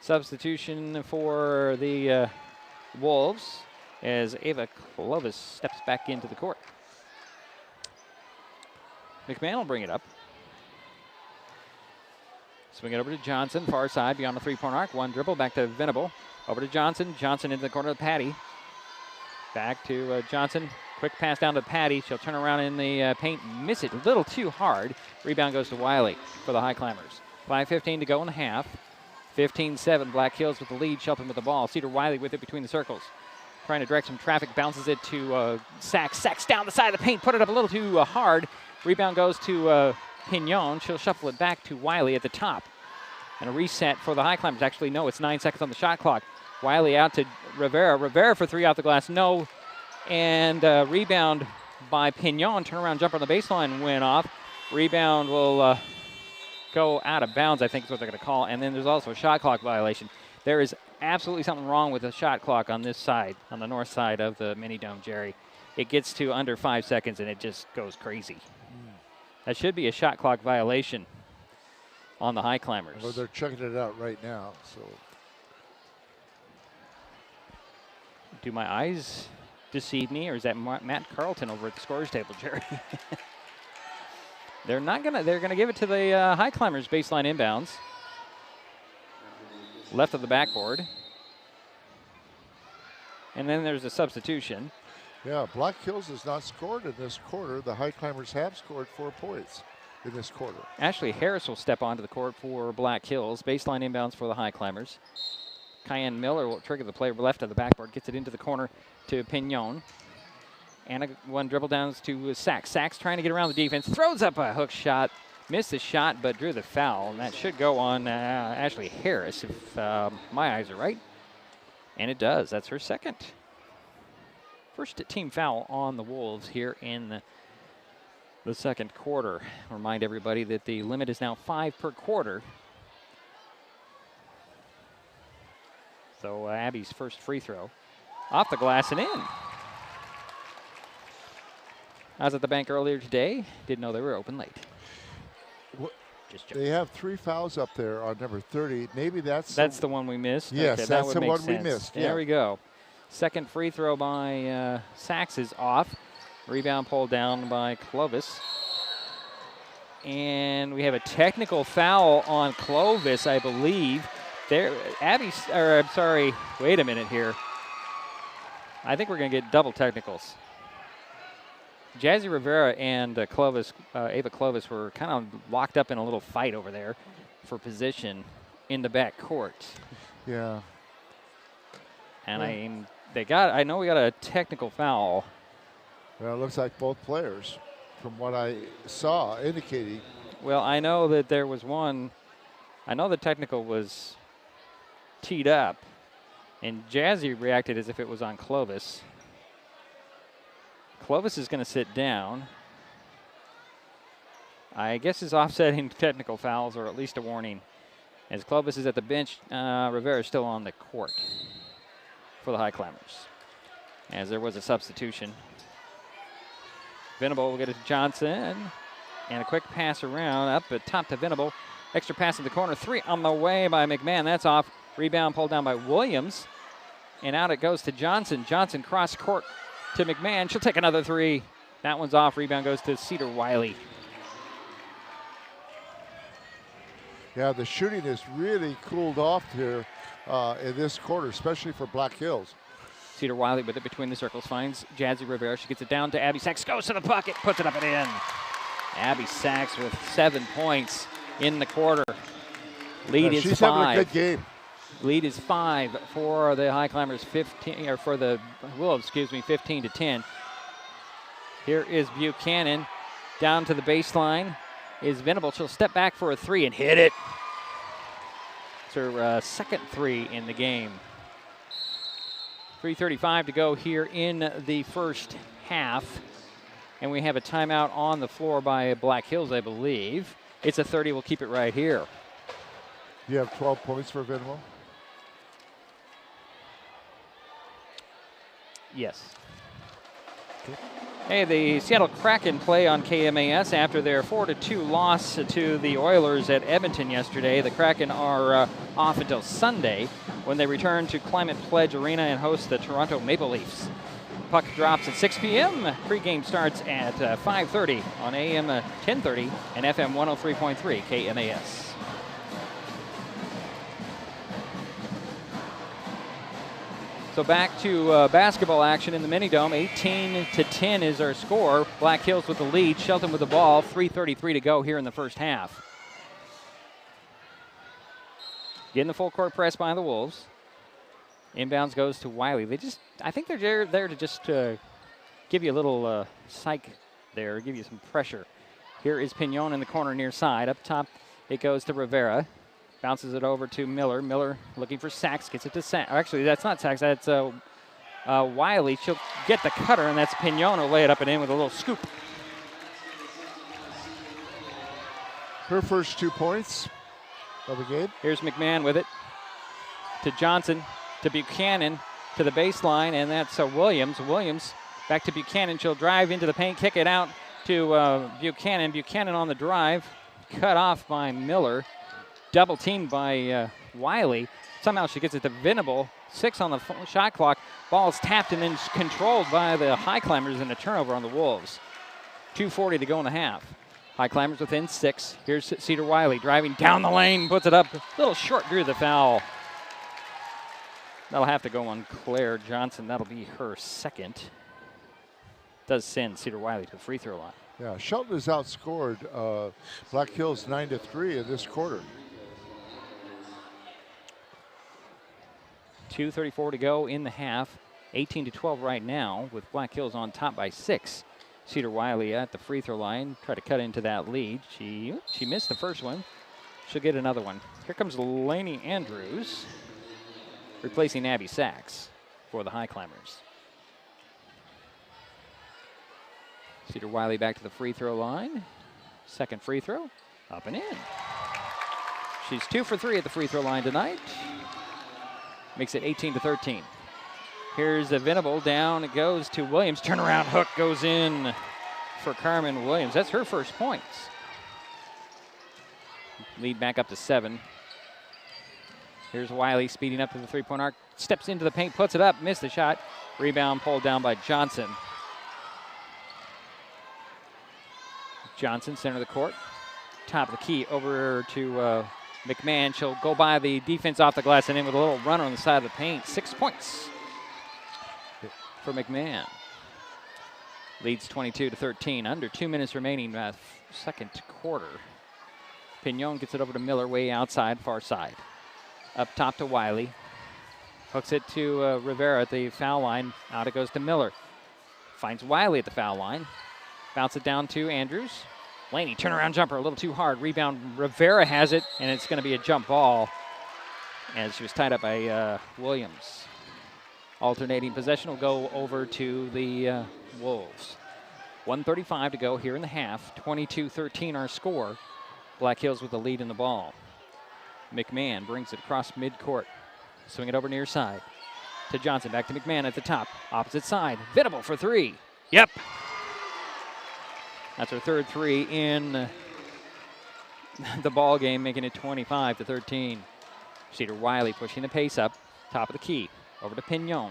Substitution for the Wolves as Ava Clovis steps back into the court. McMahon will bring it up. Swing it over to Johnson, far side, beyond the three-point arc. One dribble, back to Venable. Over to Johnson. Johnson into the corner of Patty. Back to Johnson. Quick pass down to Patty. She'll turn around in the paint, miss it a little too hard. Rebound goes to Wiley for the Highclimbers. 5:15 to go in the half. 15-7, Black Hills with the lead. Shelton with the ball. Cedar Wiley with it between the circles. Trying to direct some traffic, bounces it to Sachs. Sachs down the side of the paint, put it up a little too hard. Rebound goes to Pignon. She'll shuffle it back to Wiley at the top. And a reset for the Highclimbers. Actually, no, it's 9 seconds on the shot clock. Wiley out to Rivera. Rivera for 3 off the glass, no. And rebound by Pignon. Turnaround jumper on the baseline went off. Rebound will go out of bounds, I think is what they're going to call. And then there's also a shot clock violation. There is absolutely something wrong with the shot clock on this side, on the north side of the mini dome, Jerry. It gets to under 5 seconds and it just goes crazy. That should be a shot clock violation on the Highclimbers. Well, they're checking it out right now. So, do my eyes deceive me, or is that Matt Carlton over at the scorer's table, Jerry? They're gonna give it to the Highclimbers baseline inbounds. Left of the backboard. And then there's a substitution. Yeah, Black Hills has not scored in this quarter. The Highclimbers have scored 4 points in this quarter. Ashley Harris will step onto the court for Black Hills. Baseline inbounds for the Highclimbers. Kyan Miller will trigger the play left of the backboard, gets it into the corner to Pignon. And one dribble down to Sachs. Sachs trying to get around the defense, throws up a hook shot. Missed the shot, but drew the foul. And that should go on Ashley Harris, if my eyes are right. And it does. That's her second. First team foul on the Wolves here in the second quarter. Remind everybody that the limit is now 5 per quarter. So Abby's first free throw. Off the glass and in. I was at the bank earlier today. Didn't know they were open late. They have 3 fouls up there on number 30. Maybe that's the one we missed? Yes, okay, that's that the would one make we sense. missed. There yeah. we go. Second free throw by Sachs is off. Rebound pulled down by Clovis. And we have a technical foul on Clovis, I believe. There, wait a minute here. I think we're going to get double technicals. Jazzy Rivera and Ava Clovis were kind of locked up in a little fight over there for position in the back court. Yeah. And I know we got a technical foul. Well, it looks like both players, from what I saw, indicating. Well, I know that there was one. I know the technical was teed up, and Jazzy reacted as if it was on Clovis. Clovis is going to sit down. I guess his offsetting technical fouls, or at least a warning. As Clovis is at the bench, Rivera is still on the court for the Highclimbers, as there was a substitution. Venable will get it to Johnson, and a quick pass around, up at top to Venable. Extra pass in the corner, 3 on the way by McMahon. That's off. Rebound pulled down by Williams, and out it goes to Johnson. Johnson cross court to McMahon. She'll take another 3. That one's off. Rebound goes to Cedar Wiley. Yeah, the shooting has really cooled off here in this quarter, especially for Black Hills. Cedar Wiley with it between the circles, finds Jazzy Rivera. She gets it down to Abby Sachs, goes to the bucket, puts it up and in. Abby Sachs with 7 points in the quarter. Lead is 5. She's having a good game. Lead is 5 for the Highclimbers, 15, or for the Wolves, 15-10. Here is Buchanan down to the baseline. Is Venable. She'll step back for a 3 and hit it. It's her second 3 in the game. 3:35 to go here in the first half. And we have a timeout on the floor by Black Hills, I believe. It's a 30. We'll keep it right here. You have 12 points for Venable? Yes. Okay. Hey, the Seattle Kraken play on KMAS after their 4-2 loss to the Oilers at Edmonton yesterday. The Kraken are off until Sunday when they return to Climate Pledge Arena and host the Toronto Maple Leafs. Puck drops at 6 p.m. Pre-game starts at 5:30 on AM 1030 and FM 103.3 KMAS. So back to basketball action in the Mini-Dome. 18-10 is our score. Black Hills with the lead. Shelton with the ball. 3:33 to go here in the first half. Getting the full court press by the Wolves. Inbounds goes to Wiley. I think they're there to just give you a little psych there, give you some pressure. Here is Pignon in the corner near side. Up top, it goes to Rivera. Bounces it over to Miller. Miller looking for Sachs. Gets it to Sachs. Actually, that's not Sachs. That's Wiley. She'll get the cutter, and that's Pignon will lay it up and in with a little scoop. Her first 2 points of the game. Here's McMahon with it. To Johnson. To Buchanan. To the baseline, and that's Williams. Williams back to Buchanan. She'll drive into the paint. Kick it out to Buchanan. Buchanan on the drive. Cut off by Miller. Double teamed by Wiley. Somehow she gets it to Venable. 6 on the shot clock. Ball is tapped and then controlled by the Highclimbers and a turnover on the Wolves. 2:40 to go in the half. Highclimbers within 6. Here's Cedar Wiley driving down the lane. Puts it up. A little short, drew the foul. That'll have to go on Claire Johnson. That'll be her second. Does send Cedar Wiley to the free throw line. Yeah, Shelton has outscored Black Hills 9-3 in this quarter. 2:34 to go in the half. 18-12 right now with Black Hills on top by 6. Cedar Wiley at the free throw line. Try to cut into that lead. She missed the first one. She'll get another one. Here comes Lainey Andrews replacing Abby Sachs for the Highclimbers. Cedar Wiley back to the free throw line. Second free throw, up and in. She's 2 for 3 at the free throw line tonight. Makes it 18-13. Here's a Venable, down it goes to Williams. Turnaround hook goes in for Carmen Williams. That's her first points. Lead back up to 7. Here's Wiley speeding up to the three-point arc. Steps into the paint, puts it up, missed the shot. Rebound pulled down by Johnson. Johnson, center of the court. Top of the key over to McMahon. She'll go by the defense off the glass and in with a little runner on the side of the paint. 6 points for McMahon. Leads 22-13. Under 2 minutes remaining, second quarter. Pignon gets it over to Miller, way outside, far side. Up top to Wiley. Hooks it to Rivera at the foul line. Out it goes to Miller. Finds Wiley at the foul line. Bounce it down to Andrews. Laney, turnaround jumper, a little too hard. Rebound, Rivera has it, and it's going to be a jump ball as she was tied up by Williams. Alternating possession will go over to the Wolves. 1:35 to go here in the half. 22-13 our score. Black Hills with the lead in the ball. McMahon brings it across midcourt. Swing it over near side to Johnson. Back to McMahon at the top. Opposite side. Venable for three. Yep. That's her third three in the ball game, making it 25-13. Cedar Wiley pushing the pace up. Top of the key. Over to Pignon.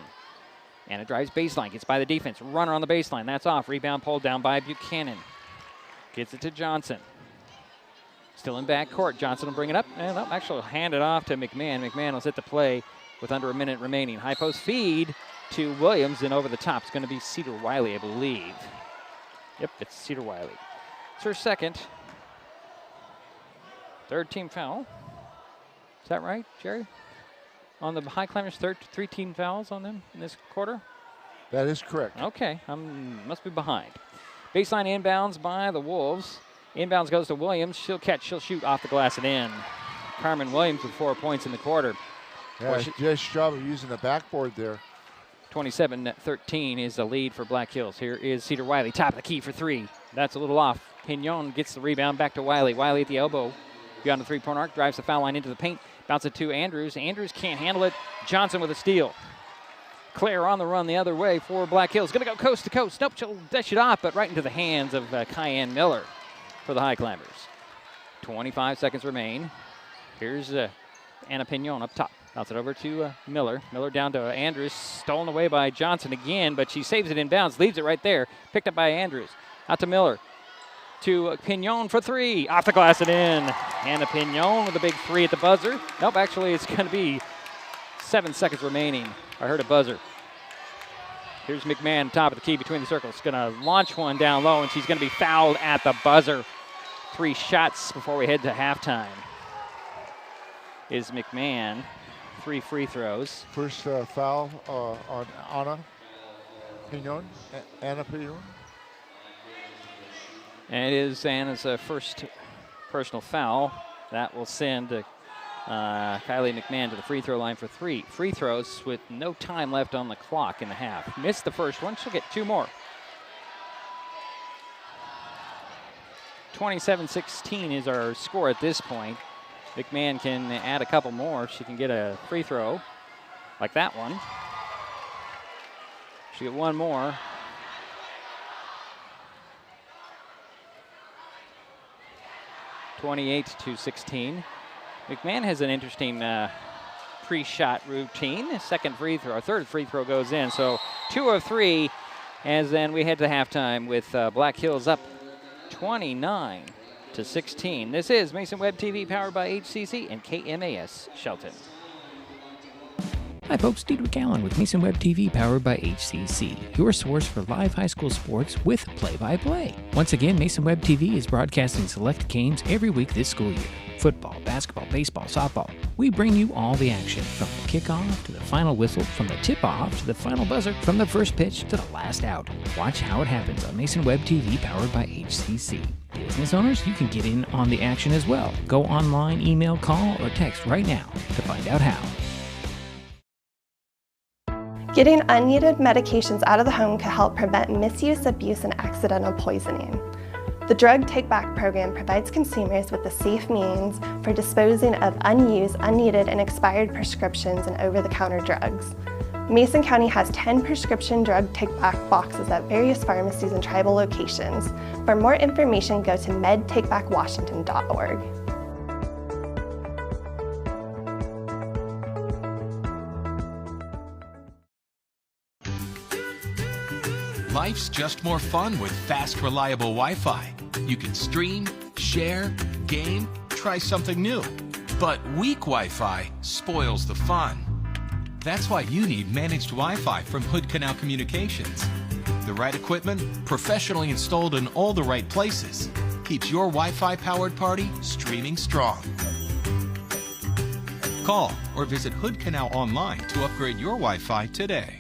And it drives baseline. Gets by the defense. Runner on the baseline. That's off. Rebound pulled down by Buchanan. Gets it to Johnson. Still in backcourt. Johnson will bring it up. And they'll actually hand it off to McMahon. McMahon will set the play with under a minute remaining. High post feed to Williams, and over the top. It's going to be Cedar Wiley, I believe. Yep, it's Cedar Wiley. It's her second. Third team foul. Is that right, Jerry? On the Highclimbers, three team fouls on them in this quarter? That is correct. Okay, must be behind. Baseline inbounds by the Wolves. Inbounds goes to Williams. She'll catch, she'll shoot off the glass and in. Carmen Williams with 4 points in the quarter. Yeah, nice job of using the backboard there. 27-13 is the lead for Black Hills. Here is Cedar Wiley, top of the key for three. That's a little off. Pignon gets the rebound back to Wiley. Wiley at the elbow. Beyond the three-point arc, drives the foul line into the paint. Bounce it to Andrews. Andrews can't handle it. Johnson with a steal. Claire on the run the other way for Black Hills. Going to go coast to coast. Nope, she'll dish it off, but right into the hands of Cayenne Miller for the Highclimbers. 25 seconds remain. Here's Anna Pignon up top. Bounce it over to Miller. Miller down to Andrews. Stolen away by Johnson again, but she saves it inbounds. Leaves it right there. Picked up by Andrews. Out to Miller. To Pignon for three. Off the glass and in. Anna Pignon with a big three at the buzzer. Nope, actually it's going to be 7 seconds remaining. I heard a buzzer. Here's McMahon, top of the key between the circles. Going to launch one down low, and she's going to be fouled at the buzzer. 3 shots before we head to halftime. Is McMahon. 3 free throws. First foul on Anna Pignon. Anna Pignon. And it is Anna's first personal foul. That will send Kylie McMahon to the free throw line for 3 free throws with no time left on the clock in the half. Missed the first one. She'll get 2 more. 27-16 is our score at this point. McMahon can add a couple more. She can get a free throw like that one. She'll get 1 more. (28-16). McMahon has an interesting pre-shot routine. Second free throw, third free throw goes in. So 2 of 3, as then we head to halftime with Black Hills up 29-16. This is Mason Web TV, powered by HCC and KMAS Shelton. Hi folks, Diedrich Allen with Mason Web TV, powered by HCC, your source for live high school sports with play-by-play. Once again, Mason Web TV is broadcasting select games every week this school year. Football, basketball, baseball, softball. We bring you all the action, from the kickoff to the final whistle, from the tip-off to the final buzzer, from the first pitch to the last out. Watch how it happens on Mason Web TV, powered by HCC. Business owners, you can get in on the action as well. Go online, email, call, or text right now to find out how. Getting unneeded medications out of the home can help prevent misuse, abuse, and accidental poisoning. The Drug Take Back program provides consumers with a safe means for disposing of unused, unneeded, and expired prescriptions and over-the-counter drugs. Mason County has 10 prescription drug take-back boxes at various pharmacies and tribal locations. For more information, go to medtakebackwashington.org. Life's just more fun with fast, reliable Wi-Fi. You can stream, share, game, try something new. But weak Wi-Fi spoils the fun. That's why you need managed Wi-Fi from Hood Canal Communications. The right equipment, professionally installed in all the right places, keeps your Wi-Fi powered party streaming strong. Call or visit Hood Canal online to upgrade your Wi-Fi today.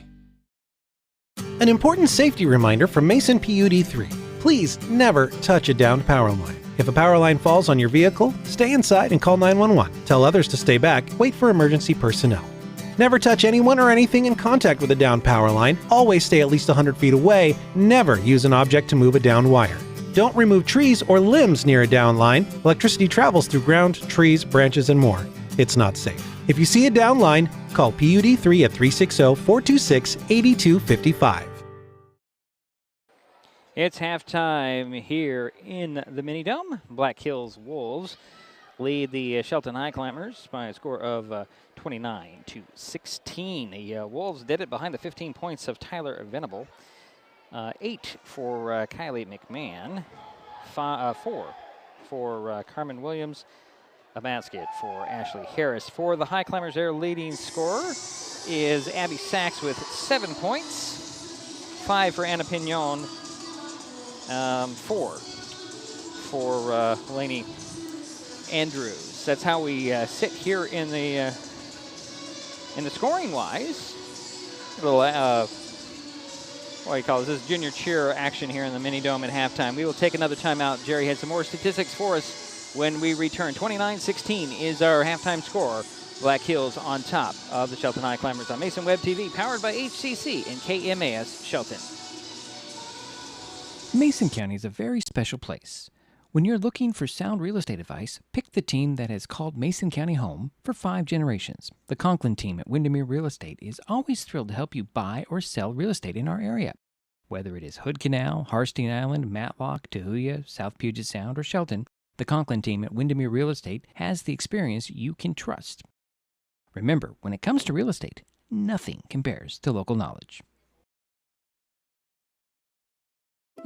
An important safety reminder from Mason PUD3. Please never touch a downed power line. If a power line falls on your vehicle, stay inside and call 911. Tell others to stay back. Wait for emergency personnel. Never touch anyone or anything in contact with a downed power line. Always stay at least 100 feet away. Never use an object to move a downed wire. Don't remove trees or limbs near a downed line. Electricity travels through ground, trees, branches, and more. It's not safe. If you see a downed line, call PUD3 at 360-426-8255. It's halftime here in the Mini Dome. Black Hills Wolves lead the Shelton Highclimbers by a score of 29-16. The Wolves did it behind the 15 points of Tyler Venable. 8 for Kylie McMahon, 4 for Carmen Williams, a basket for Ashley Harris. For the Highclimbers, their leading scorer is Abby Sachs with 7 points, 5 for Anna Pignon, 4 for Lainey Andrews. That's how we sit here in the scoring wise. A little what do you call this is junior cheer action here in the Mini Dome at halftime. We will take another timeout. Jerry had some more statistics for us when we return. 29-16 is our halftime score. Black Hills on top of the Shelton Highclimbers on Mason Web TV, powered by HCC and KMAS Shelton. Mason County is a very special place. When you're looking for sound real estate advice, pick the team that has called Mason County home for 5 generations. The Conklin team at Windermere Real Estate is always thrilled to help you buy or sell real estate in our area. Whether it is Hood Canal, Harstein Island, Matlock, Tahuya, South Puget Sound, or Shelton, the Conklin team at Windermere Real Estate has the experience you can trust. Remember, when it comes to real estate, nothing compares to local knowledge.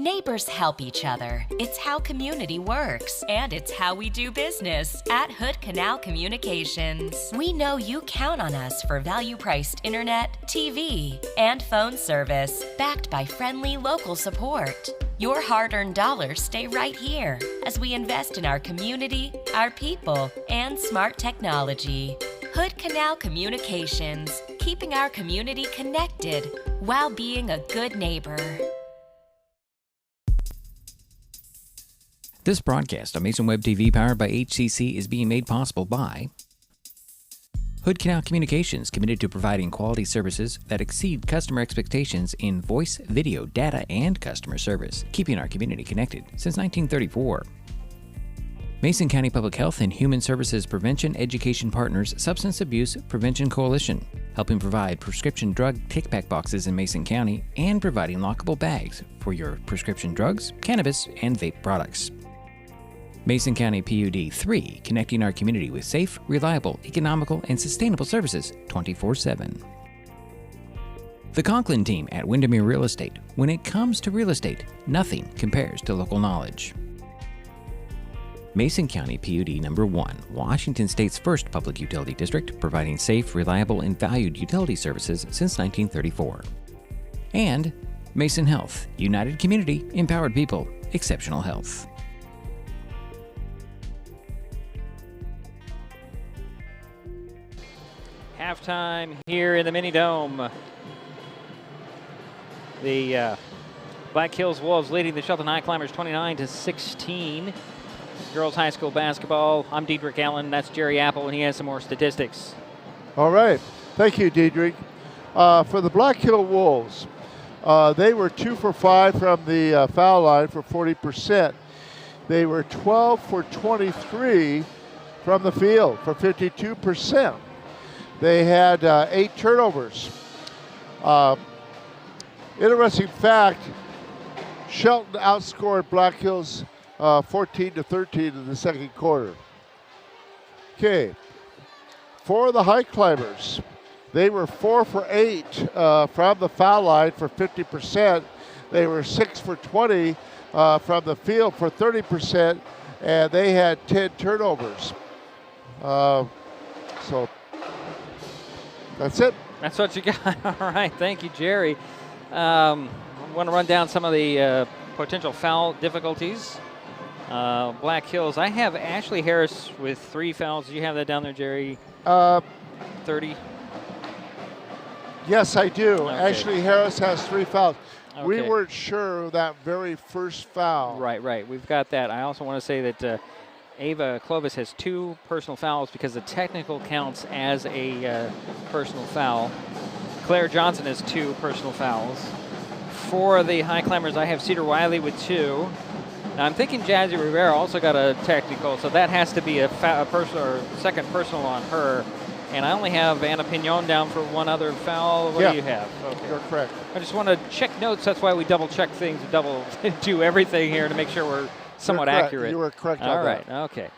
Neighbors help each other. It's how community works, and it's how we do business at Hood Canal Communications. We know you count on us for value-priced internet, TV, and phone service, backed by friendly local support. Your hard-earned dollars stay right here as we invest in our community, our people, and smart technology. Hood Canal Communications, keeping our community connected while being a good neighbor. This broadcast on Mason Web TV, powered by HCC, is being made possible by Hood Canal Communications, committed to providing quality services that exceed customer expectations in voice, video, data, and customer service, keeping our community connected since 1934. Mason County Public Health and Human Services Prevention Education Partners Substance Abuse Prevention Coalition, helping provide prescription drug take-back boxes in Mason County and providing lockable bags for your prescription drugs, cannabis, and vape products. Mason County PUD 3, connecting our community with safe, reliable, economical, and sustainable services 24/7. The Conklin team at Windermere Real Estate. When it comes to real estate, nothing compares to local knowledge. Mason County PUD number 1, Washington State's first public utility district, providing safe, reliable, and valued utility services since 1934. And Mason Health, united community, empowered people, exceptional health. Halftime here in the Mini Dome. The Black Hills Wolves leading the Shelton Highclimbers 29-16. Girls high school basketball. I'm Diedrich Allen. That's Jerry Apple, and he has some more statistics. All right. Thank you, Diedrich. For the Black Hill Wolves, they were 2 for 5 from the foul line for 40%. They were 12 for 23 from the field for 52%. They had 8 turnovers. Interesting fact, Shelton outscored Black Hills 14-13 in the second quarter. Okay, for the Highclimbers, they were 4 for 8 from the foul line for 50%. They were 6 for 20 from the field for 30%, and they had 10 turnovers. So that's it. That's what you got. All right, thank you, Jerry. I want to run down some of the potential foul difficulties. Black Hills, I have Ashley Harris with 3 fouls. Do you have that down there, Jerry? 30? Yes, I do. Okay. Ashley Harris has 3 fouls. Okay. We weren't sure of that very first foul. Right. We've got that. I also want to say that Ava Clovis has 2 personal fouls because the technical counts as a personal foul. Claire Johnson has 2 personal fouls. For the Highclimbers, I have Cedar Wiley with 2. Now I'm thinking Jazzy Rivera also got a technical, so that has to be a personal or second personal on her. And I only have Anna Pignon down for 1 other foul. What do you have? Okay. You're correct. I just want to check notes. That's why we double check things, double do everything here to make sure we're somewhat accurate. You were correct on All right, that. okay.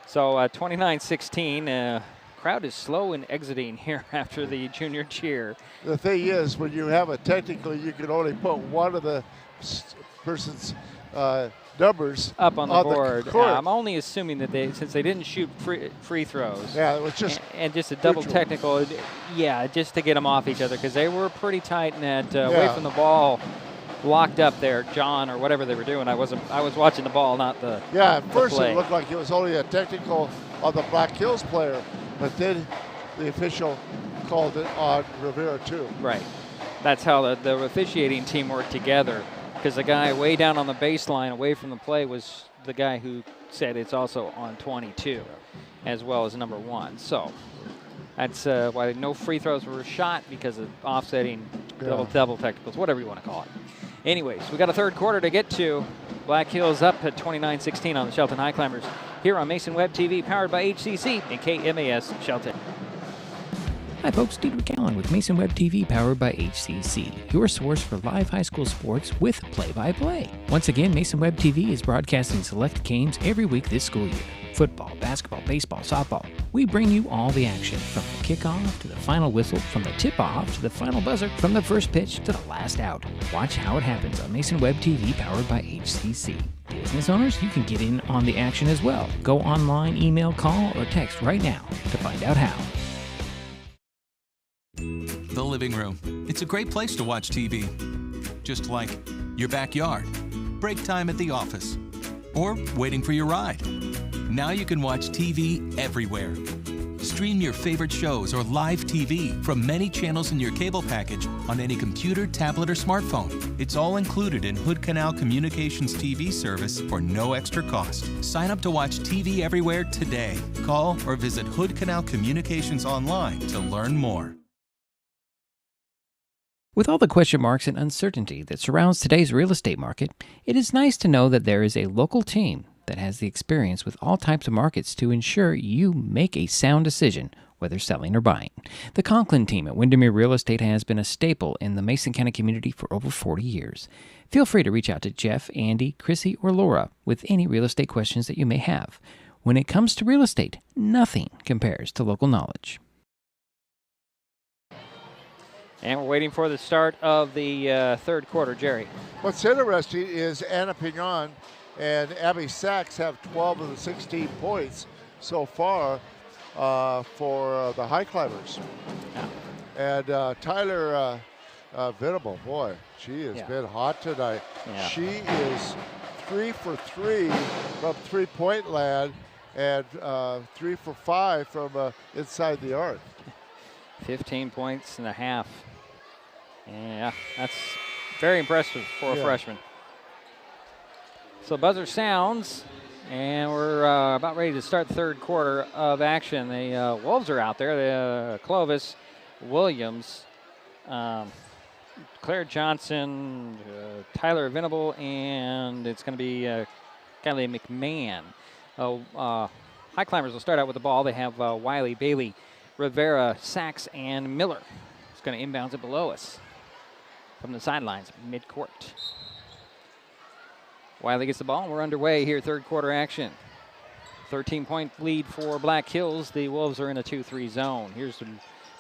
So 29-16. Crowd is slow in exiting here after the junior cheer. The thing is, when you have a technical, you can only put one of the person's numbers up on the board. court. I'm only assuming that since they didn't shoot free throws. Yeah, it was just and just a double technical. Yeah, just to get them off each other because they were pretty tight in that away from the ball, locked up there. John or whatever they were doing. I was watching the ball, not the. Yeah, at first play. it looked like it was only a technical on the Black Hills player, but then the official called it on Rivera too. Right. That's how the officiating team worked together. Because the guy way down on the baseline away from the play was the guy who said it's also on 22 as well as number 1. So that's why no free throws were shot because of offsetting double technicals, whatever you want to call it. Anyways, we got a third quarter to get to. Black Hills up at 29-16 on the Shelton Highclimbers here on Mason Web TV, powered by HCC and KMAS Shelton. Hi folks, Diedrich Allen with Mason Web TV powered by HCC, your source for live high school sports with play-by-play. Once again, Mason Web TV is broadcasting select games every week this school year. Football, basketball, baseball, softball. We bring you all the action from the kickoff to the final whistle, from the tip-off to the final buzzer, from the first pitch to the last out. Watch how it happens on Mason Web TV powered by HCC. Business owners, you can get in on the action as well. Go online, email, call, or text right now to find out how. The living room. It's a great place to watch TV. Just like your backyard, break time at the office, or waiting for your ride. Now you can watch TV everywhere. Stream your favorite shows or live TV from many channels in your cable package on any computer, tablet, or smartphone. It's all included in Hood Canal Communications TV service for no extra cost. Sign up to watch TV everywhere today. Call or visit Hood Canal Communications online to learn more. With all the question marks and uncertainty that surrounds today's real estate market, it is nice to know that there is a local team that has the experience with all types of markets to ensure you make a sound decision, whether selling or buying. The Conklin team at Windermere Real Estate has been a staple in the Mason County community for over 40 years. Feel free to reach out to Jeff, Andy, Chrissy, or Laura with any real estate questions that you may have. When it comes to real estate, nothing compares to local knowledge. And we're waiting for the start of the third quarter. Jerry. What's interesting is Anna Pignon and Abby Sachs have 12 of the 16 points so far for the Highclimbers. Yeah. And Tyler Venable, boy, she has been hot tonight. Yeah. She is 3 for 3 from three-point land and 3 for 5 from inside the arc. 15 points and a half. Yeah, that's very impressive for a freshman. So buzzer sounds, and we're about ready to start the third quarter of action. The Wolves are out there. The Clovis, Williams, Claire Johnson, Tyler Venable, and it's going to be Kylie McMahon. Highclimbers will start out with the ball. They have Wiley, Bailey, Rivera, Sachs, and Miller. It's going to inbounds it below us from the sidelines, midcourt. Wiley gets the ball, and we're underway here, third quarter action. 13-point lead for Black Hills. The Wolves are in a 2-3 zone. Here's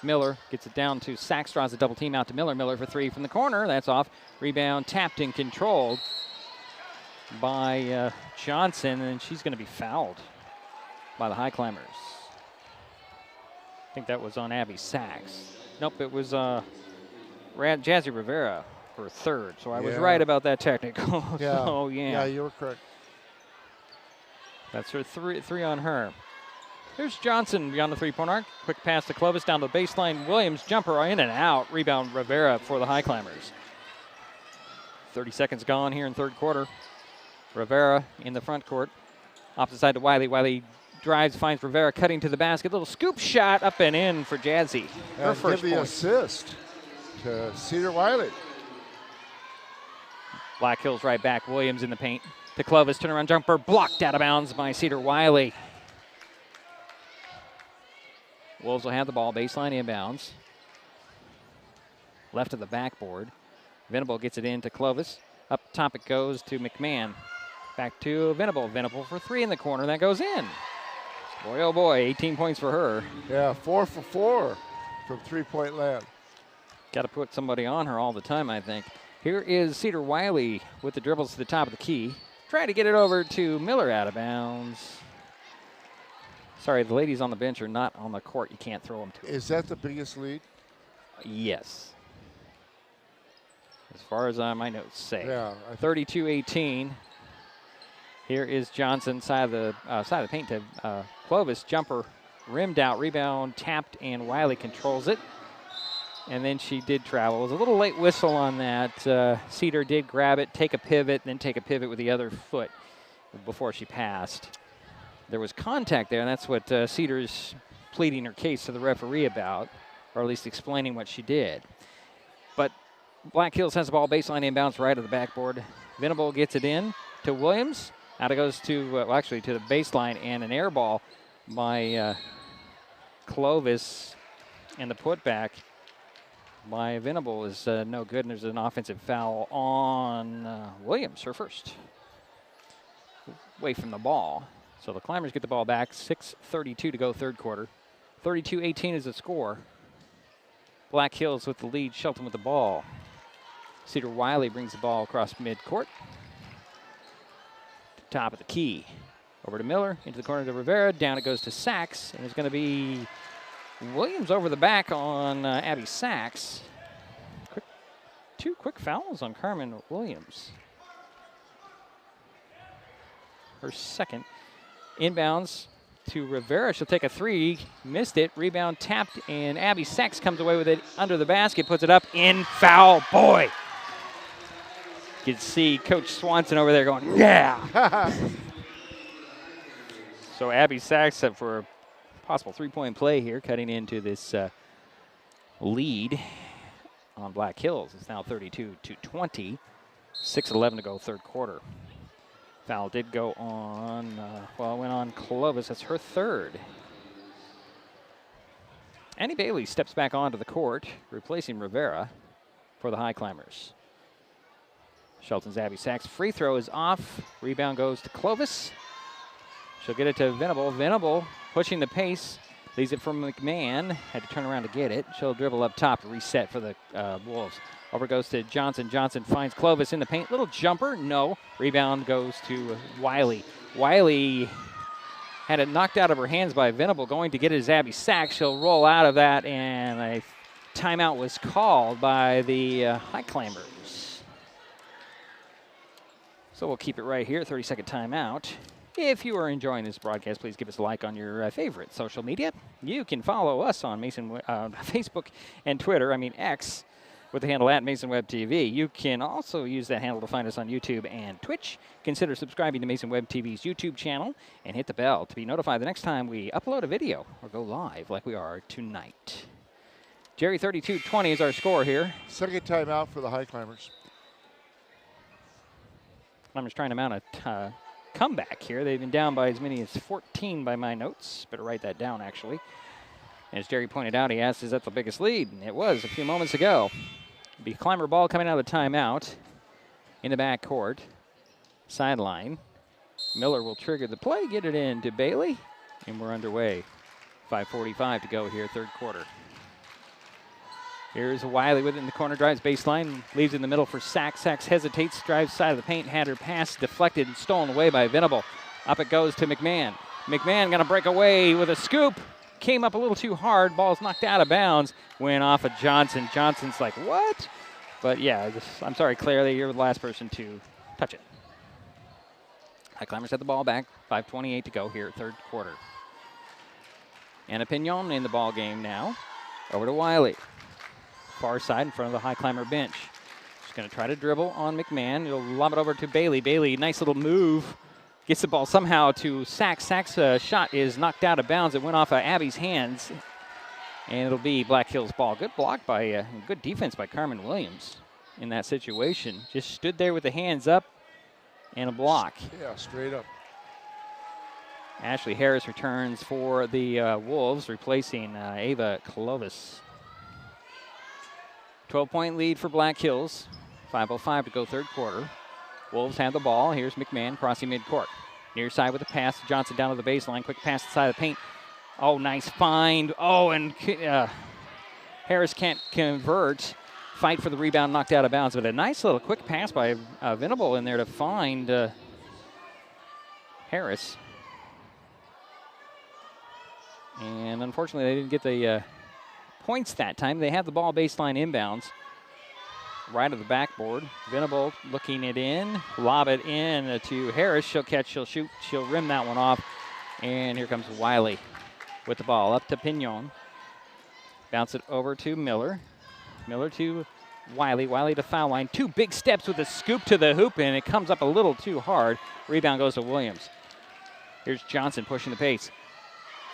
Miller, gets it down to Sachs, draws a double team out to Miller. Miller for 3 from the corner. That's off. Rebound tapped and controlled by Johnson, and she's going to be fouled by the Highclimbers. I think that was on Abby Sachs. Nope, it was Jazzy Rivera for third. So I was right about that technical. Yeah. So, yeah. Yeah, you were correct. That's her three on her. Here's Johnson beyond the three-point arc. Quick pass to Clovis down the baseline. Williams jumper in and out. Rebound Rivera for the Highclimbers. 30 seconds gone here in third quarter. Rivera in the front court. Opposite side to Wiley. Wiley drives, finds Rivera cutting to the basket. Little scoop shot up and in for Jazzy. Her first give the point. assist to Cedar Wiley. Black Hills right back. Williams in the paint. To Clovis. Turnaround jumper blocked out of bounds by Cedar Wiley. Wolves will have the ball, baseline inbounds. Left of the backboard. Venable gets it in to Clovis. Up top it goes to McMahon. Back to Venable. Venable for three in the corner. That goes in. Boy, oh boy, 18 points for her. Yeah, 4 for 4 from three-point land. Got to put somebody on her all the time, I think. Here is Cedar Wiley with the dribbles to the top of the key. Try to get it over to Miller out of bounds. Sorry, the ladies on the bench are not on the court. You can't throw them to them. Is that the biggest lead? Yes. As far as my notes say. Yeah. 32-18. Here is Johnson, side of the paint to Clovis. Jumper rimmed out, rebound tapped, and Wiley controls it. And then she did travel. It was a little late whistle on that. Cedar did grab it, take a pivot, then take a pivot with the other foot before she passed. There was contact there, and that's what Cedar's pleading her case to the referee about, or at least explaining what she did. But Black Hills has the ball, baseline inbounds right of the backboard. Venable gets it in to Williams. Out it goes to, to the baseline, and an air ball by Clovis, and the putback by Venable is no good, and there's an offensive foul on Williams, her first. Away from the ball. So the Climbers get the ball back, 6:32 to go third quarter. 32-18 is the score. Black Hills with the lead, Shelton with the ball. Cedar Wiley brings the ball across midcourt. Top of the key. Over to Miller, into the corner to Rivera, down it goes to Sachs, and it's going to be Williams over the back on Abby Sachs. Two quick fouls on Carmen Williams. Her second. Inbounds to Rivera. She'll take a three. Missed it. Rebound tapped, and Abby Sachs comes away with it under the basket, puts it up in foul. Boy! You can see Coach Swanson over there going, yeah! So Abby Sachs up for a possible three-point play here, cutting into this lead on Black Hills. It's now 32-20. 6:11 to go third quarter. Foul did go on, it went on Clovis. That's her third. Annie Bailey steps back onto the court, replacing Rivera for the Highclimbers. Shelton's Abby Sachs. Free throw is off. Rebound goes to Clovis. She'll get it to Venable. Venable pushing the pace. Leaves it from McMahon. Had to turn around to get it. She'll dribble up top to reset for the Wolves. Over goes to Johnson. Johnson finds Clovis in the paint. Little jumper. No. Rebound goes to Wiley. Wiley had it knocked out of her hands by Venable. Going to get it as Abby Sachs. She'll roll out of that, and a timeout was called by the Highclimbers. So we'll keep it right here. 30-second timeout. If you are enjoying this broadcast, please give us a like on your favorite social media. You can follow us on Facebook and Twitter, X, with the handle @MasonWebTV. You can also use that handle to find us on YouTube and Twitch. Consider subscribing to Mason Web TV's YouTube channel and hit the bell to be notified the next time we upload a video or go live like we are tonight. Jerry, 32-20 is our score here. Second timeout for the Highclimbers. Climbers trying to mount a comeback here. They've been down by as many as 14 by my notes. Better write that down, actually. As Jerry pointed out, he asked, is that the biggest lead? And it was a few moments ago. Be Climber ball coming out of the timeout in the back court. Sideline. Miller will trigger the play, get it in to Bailey, and we're underway. 5:45 to go here, third quarter. Here's Wiley with it in the corner, drives baseline, leaves in the middle for Sachs. Sachs hesitates, drives side of the paint, had her pass deflected and stolen away by Venable. Up it goes to McMahon. McMahon gonna break away with a scoop. Came up a little too hard, ball's knocked out of bounds, went off of Johnson. Johnson's like, what? But yeah, I'm sorry, Claire, you're the last person to touch it. Highclimbers had the ball back. 5:28 to go here, third quarter. Anna Pignon in the ball game now. Over to Wiley. Far side in front of the Highclimber bench. She's going to try to dribble on McMahon. She'll lob it over to Bailey. Bailey, nice little move. Gets the ball somehow to Sachs. Sachs' shot is knocked out of bounds. It went off Abby's hands. And it'll be Black Hills' ball. Good block by, good defense by Carmen Williams in that situation. Just stood there with the hands up and a block. Yeah, straight up. Ashley Harris returns for the Wolves, replacing Ava Clovis. 12-point lead for Black Hills. 5:05 to go third quarter. Wolves have the ball. Here's McMahon crossing midcourt. Near side with the pass. Johnson down to the baseline. Quick pass inside the paint. Oh, nice find. Oh, and Harris can't convert. Fight for the rebound, knocked out of bounds. But a nice little quick pass by Venable in there to find Harris. And unfortunately, they didn't get the points that time. They have the ball baseline inbounds. Right of the backboard. Venable looking it in. Lob it in to Harris. She'll catch, she'll shoot, she'll rim that one off. And here comes Wiley with the ball up to Pignon. Bounce it over to Miller. Miller to Wiley. Wiley to foul line. 2 big steps with a scoop to the hoop, and it comes up a little too hard. Rebound goes to Williams. Here's Johnson pushing the pace.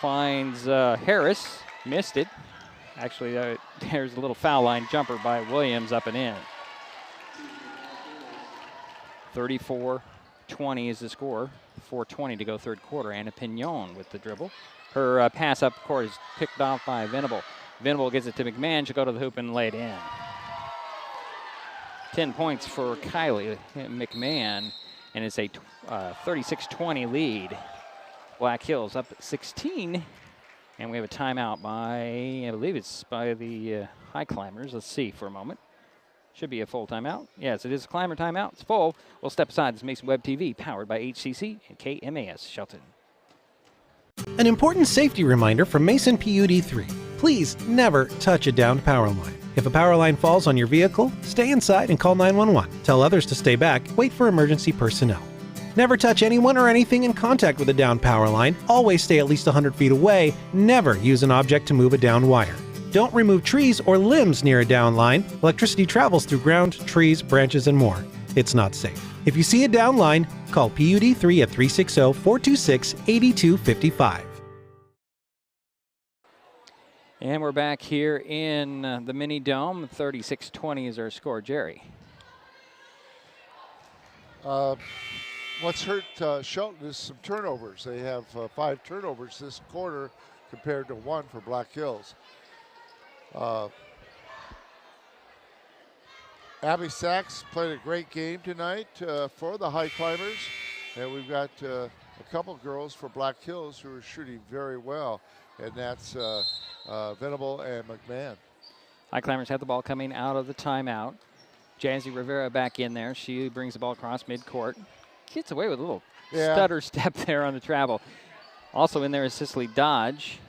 Finds Harris. Missed it. Actually, there's a little foul line jumper by Williams up and in. 34-20 is the score. 4:20 to go third quarter. Anna Pignon with the dribble. Her pass up court is picked off by Venable. Venable gives it to McMahon. She'll go to the hoop and lay it in. 10 points for Kylie McMahon, and it's a 36-20 lead. Black Hills up at 16. And we have a timeout by, I believe it's by the Highclimbers. Let's see for a moment. Should be a full timeout. Yes, it is a Climber timeout. It's full. We'll step aside. This is Mason Web TV, powered by HCC and KMAS Shelton. An important safety reminder from Mason PUD3. Please never touch a downed power line. If a power line falls on your vehicle, stay inside and call 911. Tell others to stay back. Wait for emergency personnel. Never touch anyone or anything in contact with a downed power line. Always stay at least 100 feet away. Never use an object to move a downed wire. Don't remove trees or limbs near a downed line. Electricity travels through ground, trees, branches, and more. It's not safe. If you see a downed line, call PUD3 at 360-426-8255. And we're back here in the mini dome. 36-20 is our score. Jerry. What's hurt Shelton is some turnovers. They have 5 turnovers this quarter compared to 1 for Black Hills. Abby Sachs played a great game tonight for the Highclimbers, and we've got a couple girls for Black Hills who are shooting very well, and that's Venable and McMahon. Highclimbers have the ball coming out of the timeout. Jazzy Rivera back in there. She brings the ball across midcourt. Gets away with a little stutter step there on the travel. Also in there is Cicely Dodge.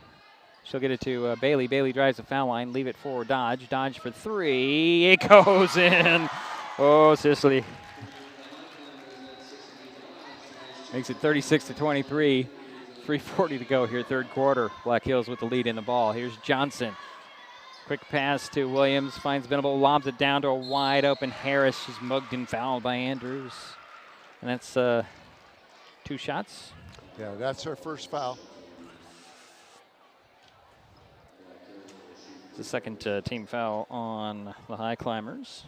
She'll get it to Bailey. Bailey drives the foul line. Leave it for Dodge. Dodge for 3. It goes in. Oh, Cicely. Makes it 36-23. 3:40 to go here, third quarter. Black Hills with the lead in the ball. Here's Johnson. Quick pass to Williams. Finds Venable. Lobs it down to a wide open Harris. She's mugged and fouled by Andrews. And that's 2 shots. Yeah, that's her first foul. It's the second team foul on the Highclimbers.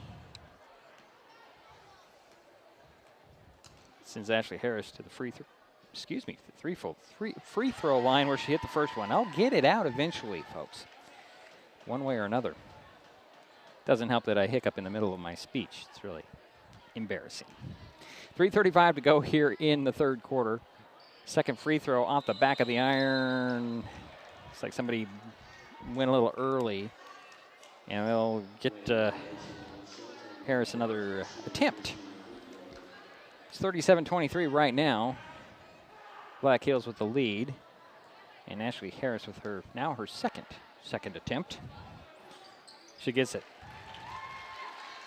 Sends Ashley Harris to the free throw line where she hit the first one. I'll get it out eventually, folks. One way or another. Doesn't help that I hiccup in the middle of my speech. It's really embarrassing. 3:35 to go here in the third quarter. Second free throw off the back of the iron. Looks like somebody went a little early. And they'll get Harris another attempt. It's 37-23 right now. Black Hills with the lead. And Ashley Harris with her second attempt. She gets it.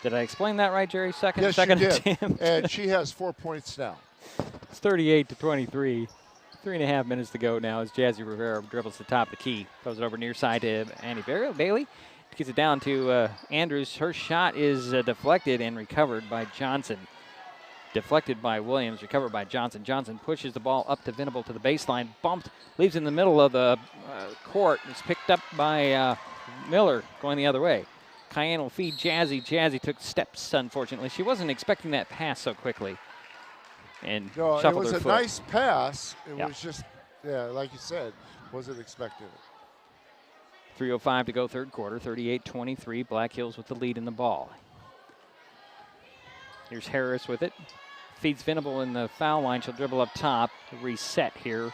Did I explain that right, Jerry? Yes, second you did. attempt. And she has 4 points now. It's 38-23. 3.5 minutes to go now as Jazzy Rivera dribbles the top of the key. Throws it over near side to Annie Bailey. Gets it down to Andrews. Her shot is deflected and recovered by Johnson. Deflected by Williams, recovered by Johnson. Johnson pushes the ball up to Venable to the baseline. Bumped, leaves in the middle of the court. It's picked up by Miller going the other way. Cayenne will feed Jazzy. Jazzy took steps, unfortunately. She wasn't expecting that pass so quickly. And no, shuffled it was her a foot. nice pass. It Yep. was just, yeah, like you said, wasn't expecting it. 3:05 to go third quarter, 38-23. Black Hills with the lead in the ball. Here's Harris with it. Feeds Venable in the foul line. She'll dribble up top. Reset here.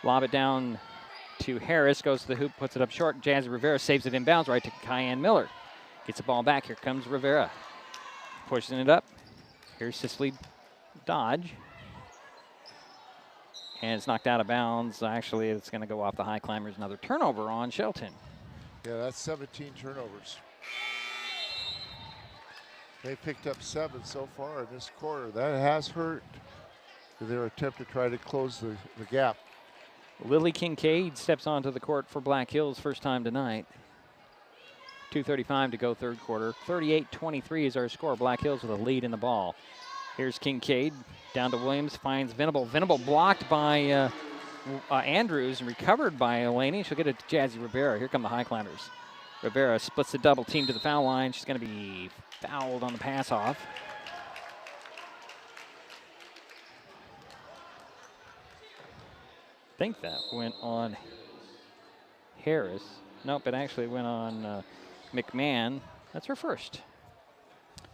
Lob it down to Harris. Goes to the hoop, puts it up short. Jazzy Rivera saves it inbounds right to Cayenne Miller. Gets the ball back. Here comes Rivera. Pushing it up. Here's Cicely Dodge. And it's knocked out of bounds. Actually, it's going to go off the Highclimbers. Another turnover on Shelton. Yeah, that's 17 turnovers. They picked up 7 so far in this quarter. That has hurt their attempt to try to close the gap. Lily Kincaid steps onto the court for Black Hills, first time tonight. 2:35 to go third quarter. 38-23 is our score. Black Hills with a lead in the ball. Here's Kincaid down to Williams, finds Venable. Venable blocked by Andrews and recovered by Elaney. She'll get it to Jazzy Rivera. Here come the Highclimbers. Rivera splits the double team to the foul line. She's going to be fouled on the pass off. I think that went on Harris. Nope, it actually went on McMahon. That's her first.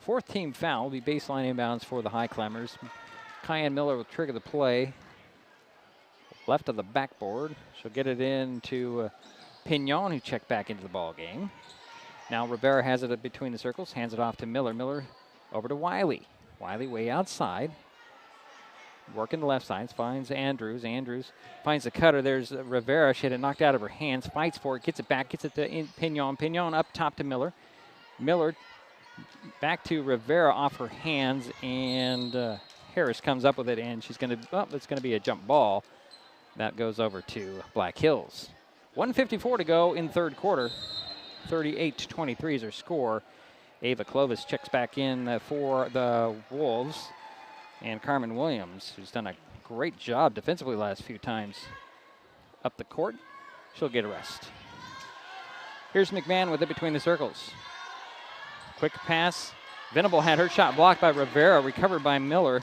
Fourth team foul will be baseline inbounds for the Highclimbers. Cayenne Miller will trigger the play. Left of the backboard. She'll get it into Pignon, who checked back into the ball game. Now Rivera has it between the circles, hands it off to Miller. Miller over to Wiley. Wiley way outside. Working the left side, finds Andrews. Andrews finds the cutter. There's Rivera. She had it knocked out of her hands. Fights for it. Gets it back. Gets it to Pignon. Pignon up top to Miller. Miller back to Rivera off her hands. And Harris comes up with it. And she's going to, it's going to be a jump ball. That goes over to Black Hills. 1:54 to go in third quarter. 38-23 is her score. Ava Clovis checks back in for the Wolves. And Carmen Williams, who's done a great job defensively last few times up the court, she'll get a rest. Here's McMahon with it between the circles. Quick pass. Venable had her shot blocked by Rivera, recovered by Miller.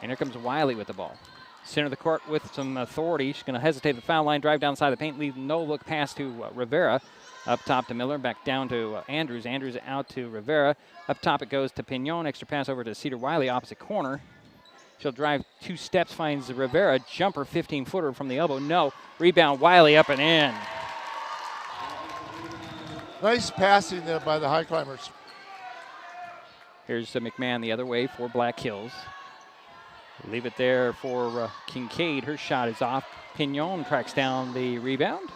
And here comes Wiley with the ball. Center of the court with some authority. She's going to hesitate the foul line, drive down side of the paint, leave no look pass to Rivera. Up top to Miller, back down to Andrews. Andrews out to Rivera. Up top it goes to Pignon. Extra pass over to Cedar Wiley, opposite corner. She'll drive 2 steps, finds Rivera. Jumper, 15-footer from the elbow. No. Rebound, Wiley up and in. Nice passing there by the Highclimbers. Here's McMahon the other way for Black Hills. Leave it there for Kincaid. Her shot is off. Pignon tracks down the rebound.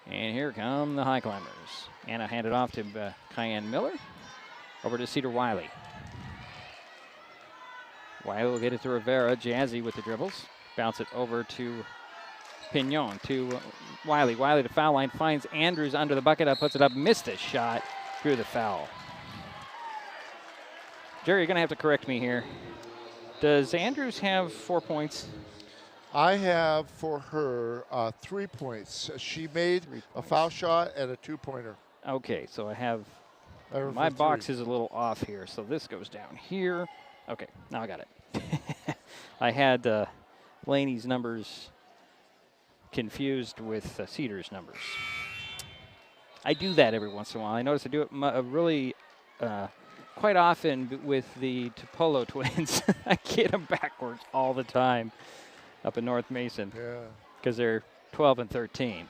And here come the Highclimbers. Anna handed off to Cayenne Miller. Over to Cedar Wiley. Wiley will get it to Rivera. Jazzy with the dribbles. Bounce it over to Pignon. To Wiley. Wiley to foul line. Finds Andrews under the bucket. Puts it up. Missed a shot. Through the foul. Jerry, you're going to have to correct me here. Does Andrews have 4 points? I have for her 3 points. She made a foul shot and a 2-pointer. Okay, so I have my box is a little off here, so this goes down here. Okay, now I got it. I had Laney's numbers confused with Cedar's numbers. I do that every once in a while. I notice I do it really quite often with the Topolo twins. I get them backwards all the time up in North Mason. Yeah. Because they're 12 and 13.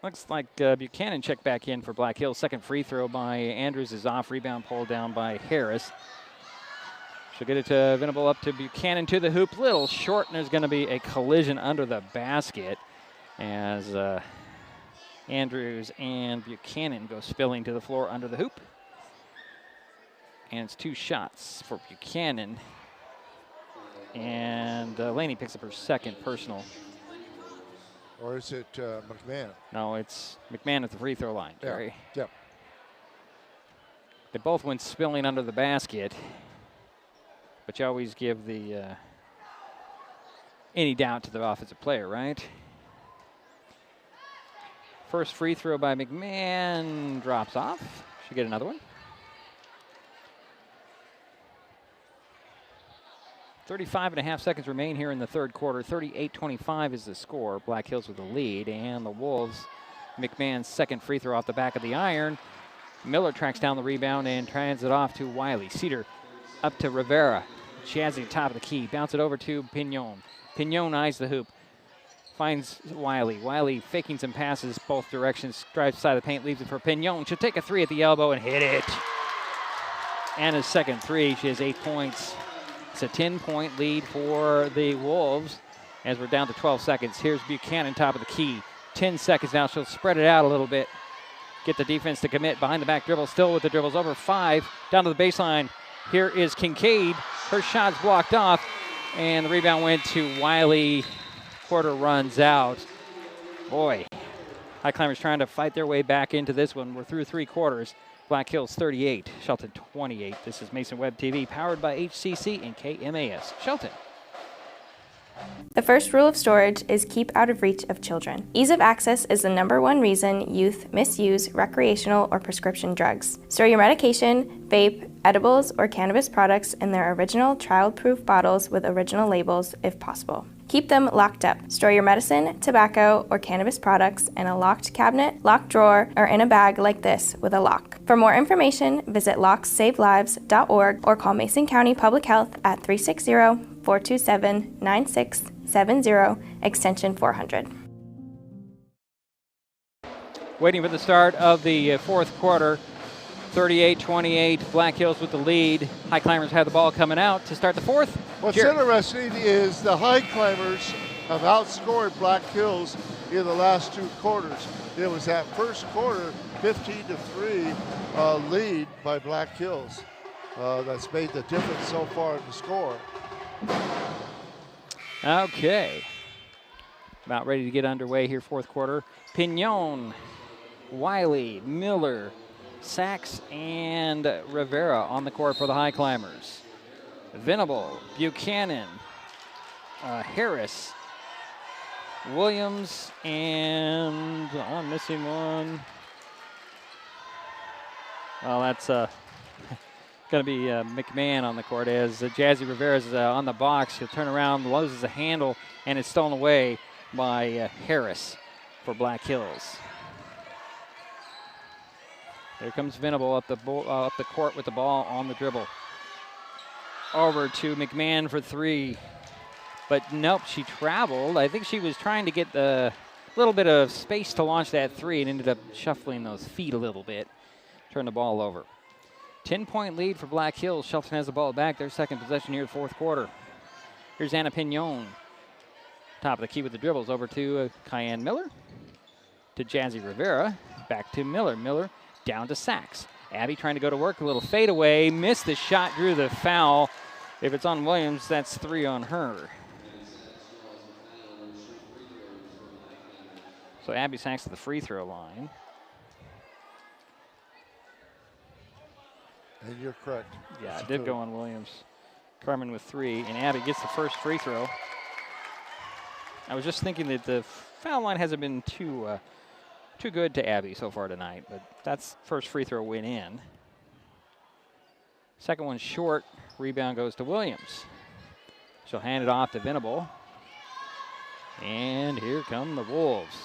Looks like Buchanan checked back in for Black Hills. Second free throw by Andrews is off. Rebound pulled down by Harris. She'll get it to Venable, up to Buchanan to the hoop. Little short, and there's going to be a collision under the basket as Andrews and Buchanan go spilling to the floor under the hoop. And it's 2 shots for Buchanan. And Laney picks up her second personal. Or is it McMahon? No, it's McMahon at the free throw line, Jerry. Yeah. They both went spilling under the basket. But you always give the any doubt to the offensive player, right? First free throw by McMahon drops off. Should get another one. 35.5 seconds remain here in the third quarter. 38-25 is the score. Black Hills with the lead. And the Wolves, McMahon's second free throw off the back of the iron. Miller tracks down the rebound and trans it off to Wiley. Cedar up to Rivera. Jazzy at top of the key. Bounce it over to Pignon. Pignon eyes the hoop. Finds Wiley. Wiley faking some passes both directions. Drives side of the paint. Leaves it for Pignon. She'll take a 3 at the elbow and hit it. And his second 3. She has 8 points. It's a 10-point lead for the Wolves as we're down to 12 seconds. Here's Buchanan, top of the key. 10 seconds now. She'll spread it out a little bit. Get the defense to commit. Behind the back dribble. Still with the dribbles. Over 5. Down to the baseline. Here is Kincaid. Her shot's blocked off. And the rebound went to Wiley. Quarter runs out. Boy, Highclimbers trying to fight their way back into this one. We're through 3 quarters. Black Hills 38, Shelton 28. This is Mason Web TV, powered by HCC and KMAS. Shelton. The first rule of storage is keep out of reach of children. Ease of access is the #1 reason youth misuse recreational or prescription drugs. Store your medication, vape, edibles, or cannabis products in their original child-proof bottles with original labels if possible. Keep them locked up. Store your medicine, tobacco, or cannabis products in a locked cabinet, locked drawer, or in a bag like this with a lock. For more information, visit lockssavelives.org or call Mason County Public Health at 360-427-9670, extension 400. Waiting for the start of the fourth quarter. 38-28, Black Hills with the lead. Highclimbers have the ball coming out to start the fourth. What's interesting is the Highclimbers have outscored Black Hills in the last 2 quarters. It was that first quarter, 15-3 lead by Black Hills. That's made the difference so far in the score. Okay. About ready to get underway here, fourth quarter. Pignon, Wiley, Miller, Sachs, and Rivera on the court for the Highclimbers. Venable, Buchanan, Harris, Williams, and I'm missing one. Well, that's going to be McMahon on the court as Jazzy Rivera is on the box. He'll turn around, loses a handle, and it's stolen away by Harris for Black Hills. There comes Venable up the court with the ball on the dribble. Over to McMahon for 3. But nope, she traveled. I think she was trying to get the little bit of space to launch that 3 and ended up shuffling those feet a little bit. Turned the ball over. 10-point lead for Black Hills. Shelton has the ball back. Their second possession here in the fourth quarter. Here's Anna Pignon. Top of the key with the dribbles. Over to Cayenne Miller. To Jazzy Rivera. Back to Miller. Miller down to Sachs. Abby trying to go to work. A little fadeaway. Missed the shot. Drew the foul. If it's on Williams, that's 3 on her. So Abby Sachs to the free throw line. And you're correct. Yeah, it did go on Williams. Carmen with 3, and Abby gets the first free throw. I was just thinking that the foul line hasn't been too good to Abby so far tonight, but that's first free throw went in. Second one short. Rebound goes to Williams. She'll hand it off to Venable. And here come the Wolves.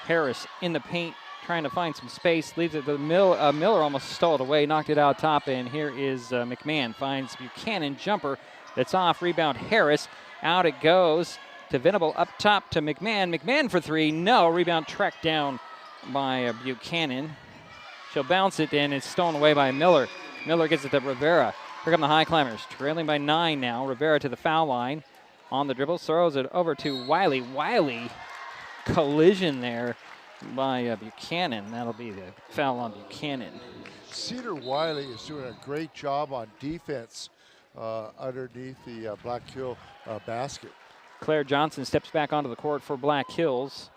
Harris in the paint, trying to find some space. Leaves it to Miller almost stole it away, knocked it out top, and here is McMahon. Finds Buchanan, jumper that's off. Rebound Harris. Out it goes to Venable, up top to McMahon. McMahon for 3, no. Rebound tracked down by Buchanan. She'll bounce it, and it's stolen away by Miller. Miller gets it to Rivera. Here come the Highclimbers, trailing by 9 now. Rivera to the foul line. On the dribble, throws it over to Wiley. Wiley, collision there by Buchanan. That'll be the foul on Buchanan. Cedar Wiley is doing a great job on defense underneath the Black Hill basket. Claire Johnson steps back onto the court for Black Hills.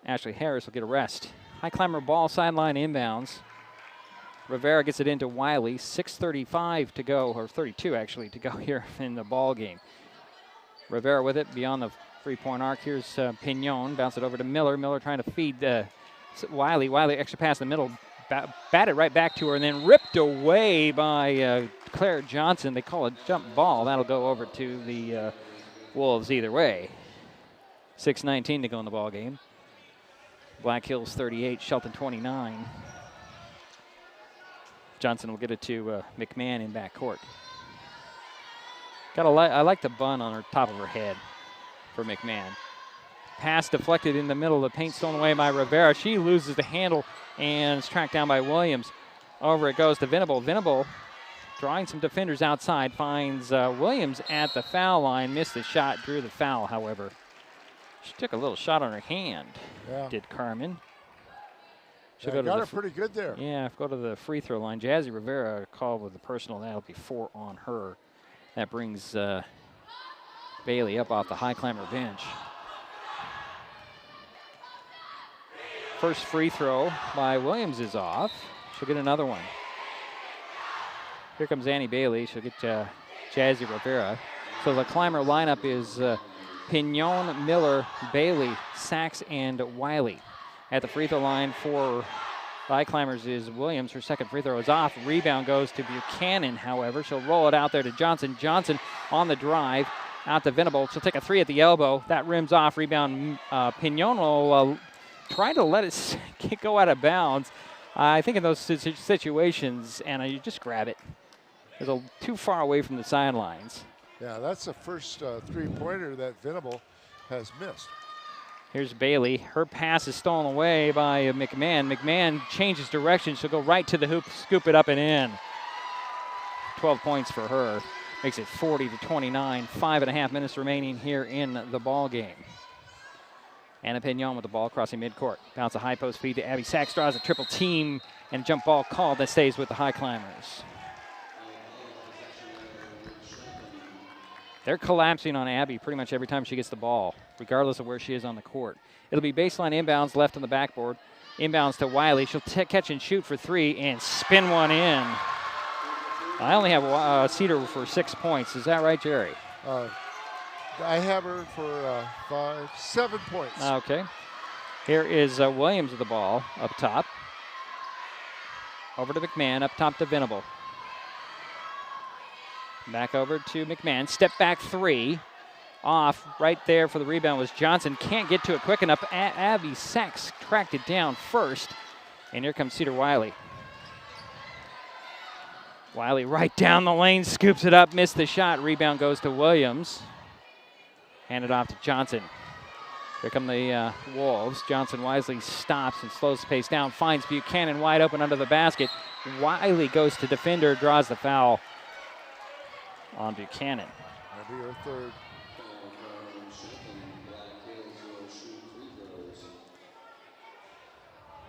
Ashley Harris will get a rest. High climber ball sideline inbounds. Rivera gets it into Wiley. 6:35 to go, or 32 actually to go here in the ball game. Rivera with it beyond the three-point arc. Here's Pignon. Bounce it over to Miller. Miller trying to feed Wiley. Wiley extra pass in the middle. Batted right back to her and then ripped away by Claire Johnson. They call it jump ball. That'll go over to the Wolves either way. 6:19 to go in the ball game. Black Hills 38, Shelton 29. Johnson will get it to McMahon in backcourt. I like the bun on her top of her head for McMahon. Pass deflected in the middle of the paint, stolen away by Rivera. She loses the handle and is tracked down by Williams. Over it goes to Venable. Venable drawing some defenders outside, finds Williams at the foul line. Missed the shot, drew the foul, however. She took a little shot on her hand, did Carmen. She'll go to got her pretty good there. Yeah, go to the free throw line. Jazzy Rivera called with the personal. That'll be 4 on her. That brings Bailey up off the high climber bench. First free throw by Williams is off. She'll get another one. Here comes Annie Bailey. She'll get Jazzy Rivera. So the climber lineup is Pignon, Miller, Bailey, Sachs, and Wiley. At the free throw line for High Climbers is Williams. Her second free throw is off. Rebound goes to Buchanan, however. She'll roll it out there to Johnson. Johnson on the drive. Out to Venable. She'll take a three at the elbow. That rims off. Rebound. Pignon will try to let it go out of bounds. I think in those situations, Anna, you just grab it. It's too far away from the sidelines. Yeah, that's the first three-pointer that Venable has missed. Here's Bailey. Her pass is stolen away by McMahon. McMahon changes direction. She'll go right to the hoop, scoop it up and in. 12 points for her. Makes it 40-29. 5.5 minutes remaining here in the ball game. Anna Pignon with the ball crossing midcourt. Bounce a high post feed to Abby Sachs. Draws a triple team and jump ball called that stays with the High Climbers. They're collapsing on Abby pretty much every time she gets the ball, regardless of where she is on the court. It'll be baseline inbounds left on the backboard. Inbounds to Wiley. She'll catch and shoot for three and spin one in. I only have Cedar for 6 points. Is that right, Jerry? I have her for 7 points. Okay. Here is Williams with the ball up top. Over to McMahon, up top to Venable. Back over to McMahon. Step back three. Off right there for the rebound was Johnson. Can't get to it quick enough. Abby Sachs tracked it down first. And here comes Cedar Wiley. Wiley right down the lane, scoops it up, missed the shot. Rebound goes to Williams. Handed off to Johnson. Here come the Wolves. Johnson wisely stops and slows the pace down. Finds Buchanan wide open under the basket. Wiley goes to defender, draws the foul on Buchanan. That'll be her third.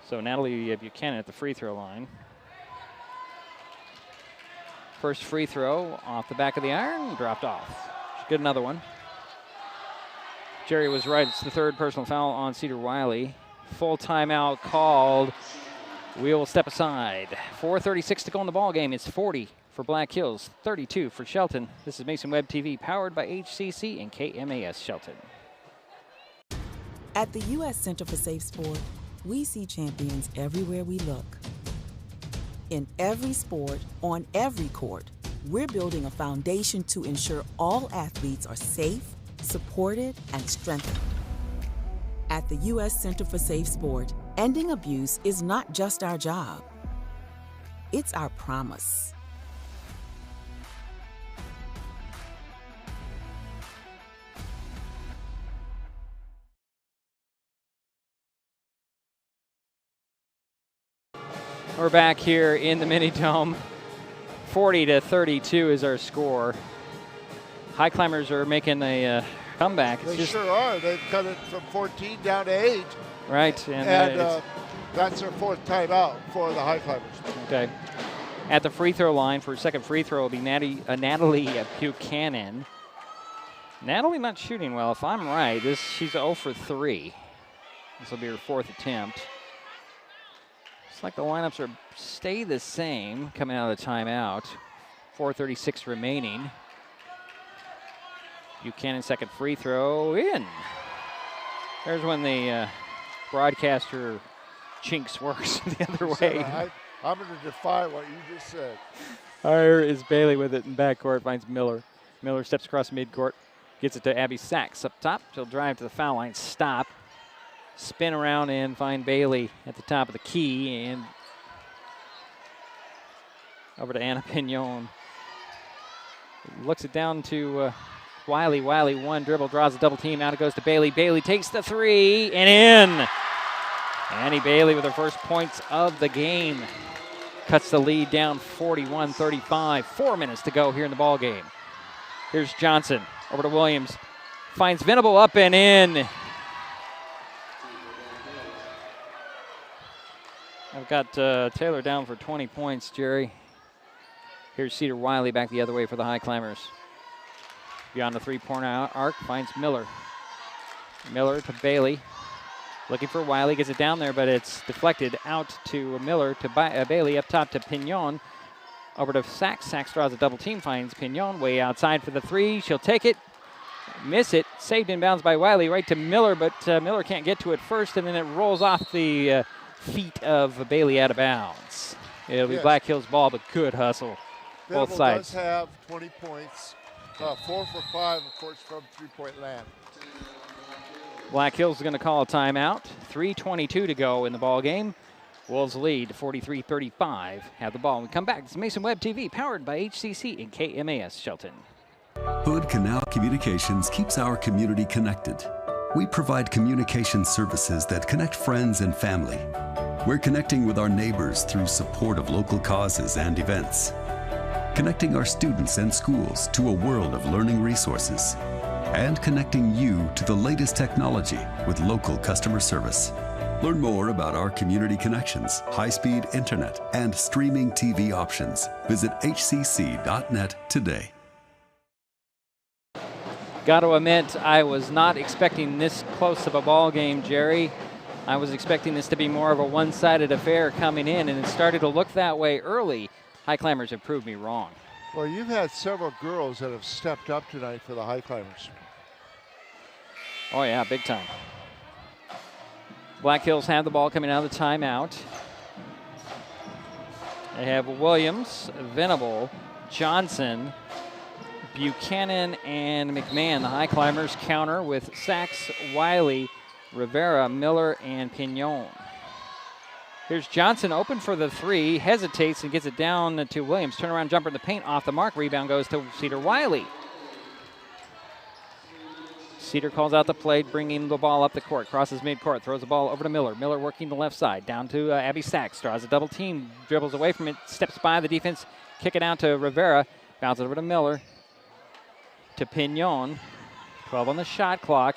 So Natalie Buchanan at the free throw line. First free throw off the back of the iron, dropped off. Should get another one. Jerry was right. It's the third personal foul on Cedar Wiley. Full timeout called. We will step aside. 4:36 to go in the ball game. It's 40 for Black Hills, 32 for Shelton. This is Mason Web TV, powered by HCC and KMAS Shelton. At the U.S. Center for Safe Sport, we see champions everywhere we look. In every sport, on every court, we're building a foundation to ensure all athletes are safe, supported, and strengthened. At the U.S. Center for Safe Sport, ending abuse is not just our job. It's our promise. We're back here in the Mini Dome. 40-32 is our score. High Climbers are making a comeback. They sure are. They've cut it from 14 down to 8. Right. And That's their 4th timeout for the Highclimbers. Okay. At the free throw line for a second free throw will be Natalie Buchanan. Natalie not shooting well, if I'm right. She's 0 for 3. This will be her 4th attempt. Looks like the lineups stay the same coming out of the timeout. 4:36 remaining. Buchanan second free throw in. There's when the broadcaster chinks works the other way. I'm going to defy what you just said. Here is Bailey with it in backcourt, finds Miller. Miller steps across midcourt, gets it to Abby Sachs up top. She'll drive to the foul line, stop, spin around and find Bailey at the top of the key, and over to Anna Pignon. Looks it down to Wiley. Wiley, one dribble, draws a double team. Out it goes to Bailey. Bailey takes the three and in. Annie Bailey with her first points of the game. Cuts the lead down 41-35. 4 minutes to go here in the ball game. Here's Johnson over to Williams. Finds Venable up and in. I've got Taylor down for 20 points, Jerry. Here's Cedar Wiley back the other way for the Highclimbers. Beyond the three-point arc, finds Miller. Miller to Bailey. Looking for Wiley, gets it down there, but it's deflected out to Miller to Bailey, up top to Pignon. Over to Sachs. Sachs draws a double team, finds Pignon way outside for the three. She'll take it, miss it, saved inbounds by Wiley, right to Miller, but Miller can't get to it first, and then it rolls off the feet of Bailey out of bounds. It'll be Black Hills ball, but good hustle. Both sides. Does have 20 points, 4 for 5, of course, from three-point land. Black Hills is going to call a timeout. 3:22 to go in the ball game. Wolves lead 43-35. Have the ball. When we come back, it's Mason Web TV, powered by HCC and KMAS Shelton. Hood Canal Communications keeps our community connected. We provide communication services that connect friends and family. We're connecting with our neighbors through support of local causes and events. Connecting our students and schools to a world of learning resources. And connecting you to the latest technology with local customer service. Learn more about our community connections, high-speed internet, and streaming TV options. Visit hcc.net today. Got to admit, I was not expecting this close of a ball game, Jerry. I was expecting this to be more of a one-sided affair coming in, and it started to look that way early. Highclimbers have proved me wrong. Well, you've had several girls that have stepped up tonight for the Highclimbers. Oh, yeah, big time. Black Hills have the ball coming out of the timeout. They have Williams, Venable, Johnson, Buchanan, and McMahon. The Highclimbers counter with Sachs, Wiley, Rivera, Miller, and Pignon. Here's Johnson open for the three, hesitates and gets it down to Williams. Turnaround jumper in the paint, off the mark. Rebound goes to Cedar Wiley. Cedar calls out the play, bringing the ball up the court. Crosses midcourt, throws the ball over to Miller. Miller working the left side, down to Abby Sachs. Draws a double team, dribbles away from it, steps by the defense, kick it out to Rivera. Bounces over to Miller. To Pignon. 12 on the shot clock.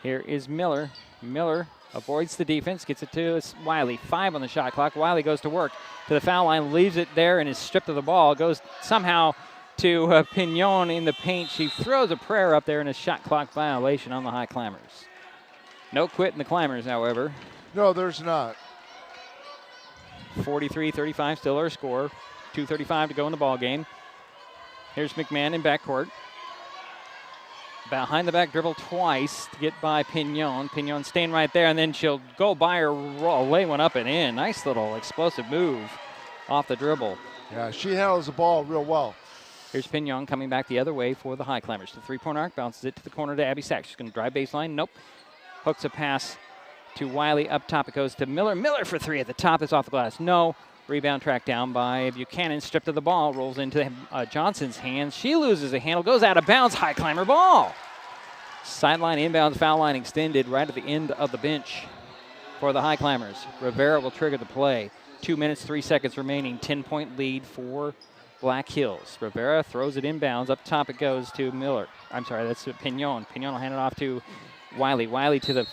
Here is Miller. Miller avoids the defense, gets it to Wiley. 5 on the shot clock. Wiley goes to work to the foul line, leaves it there and is stripped of the ball. Goes somehow to Pignon in the paint. She throws a prayer up there in a shot clock violation on the Highclimbers. No quit in the Climbers, however. No, there's not. 43-35, still our score. 2:35 to go in the ball game. Here's McMahon in backcourt. Behind the back dribble twice to get by Pignon. Pignon staying right there, and then she'll go by her, lay one up and in. Nice little explosive move off the dribble. Yeah, she handles the ball real well. Here's Pignon coming back the other way for the Highclimbers. The three-point arc, bounces it to the corner to Abby Sachs. She's going to drive baseline. Nope. Hooks a pass to Wiley. Up top it goes to Miller. Miller for three at the top. It's off the glass. No. Rebound tracked down by Buchanan. Stripped of the ball. Rolls into Johnson's hands. She loses a handle. Goes out of bounds. Highclimber ball. Sideline inbounds, foul line extended right at the end of the bench for the Highclimbers. Rivera will trigger the play. 2 minutes, 3 seconds remaining. 10-point lead for Black Hills. Rivera throws it inbounds. Up top it goes to Miller. I'm sorry, that's Pignon. Pignon will hand it off to Wiley. Wiley to the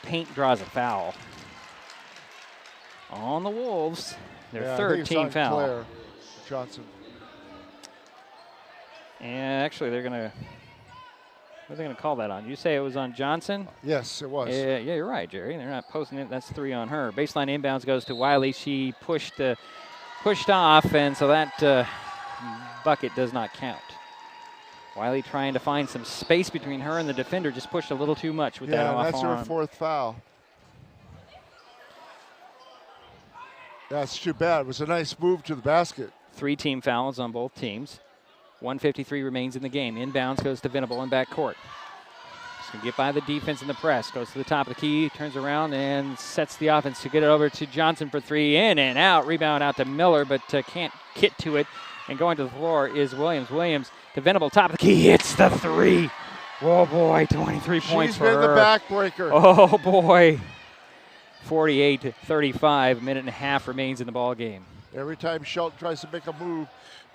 paint, draws a foul. on the Wolves. Their Yeah, third team foul. Claire Johnson. And actually, what are they going to call that on? You say it was on Johnson? Yes, it was. Yeah, you're right, Jerry. They're not posting it. That's 3 on her. Baseline inbounds goes to Wiley. She pushed off, and so that bucket does not count. Wiley trying to find some space between her and the defender, just pushed a little too much with that off arm. Yeah, that's her fourth foul. That's too bad. It was a nice move to the basket. 3 team fouls on both teams. 1:53 remains in the game. Inbounds goes to Venable in backcourt. Just going to get by the defense in the press. Goes to the top of the key, turns around, and sets the offense to get it over to Johnson for 3. In and out. Rebound out to Miller, but can't get to it. And going to the floor is Williams. Williams to Venable, top of the key, hits the 3. Oh, boy, 23 points for her. She's been the backbreaker. Oh, boy. 48-35, minute and a half remains in the ball game. Every time Shelton tries to make a move,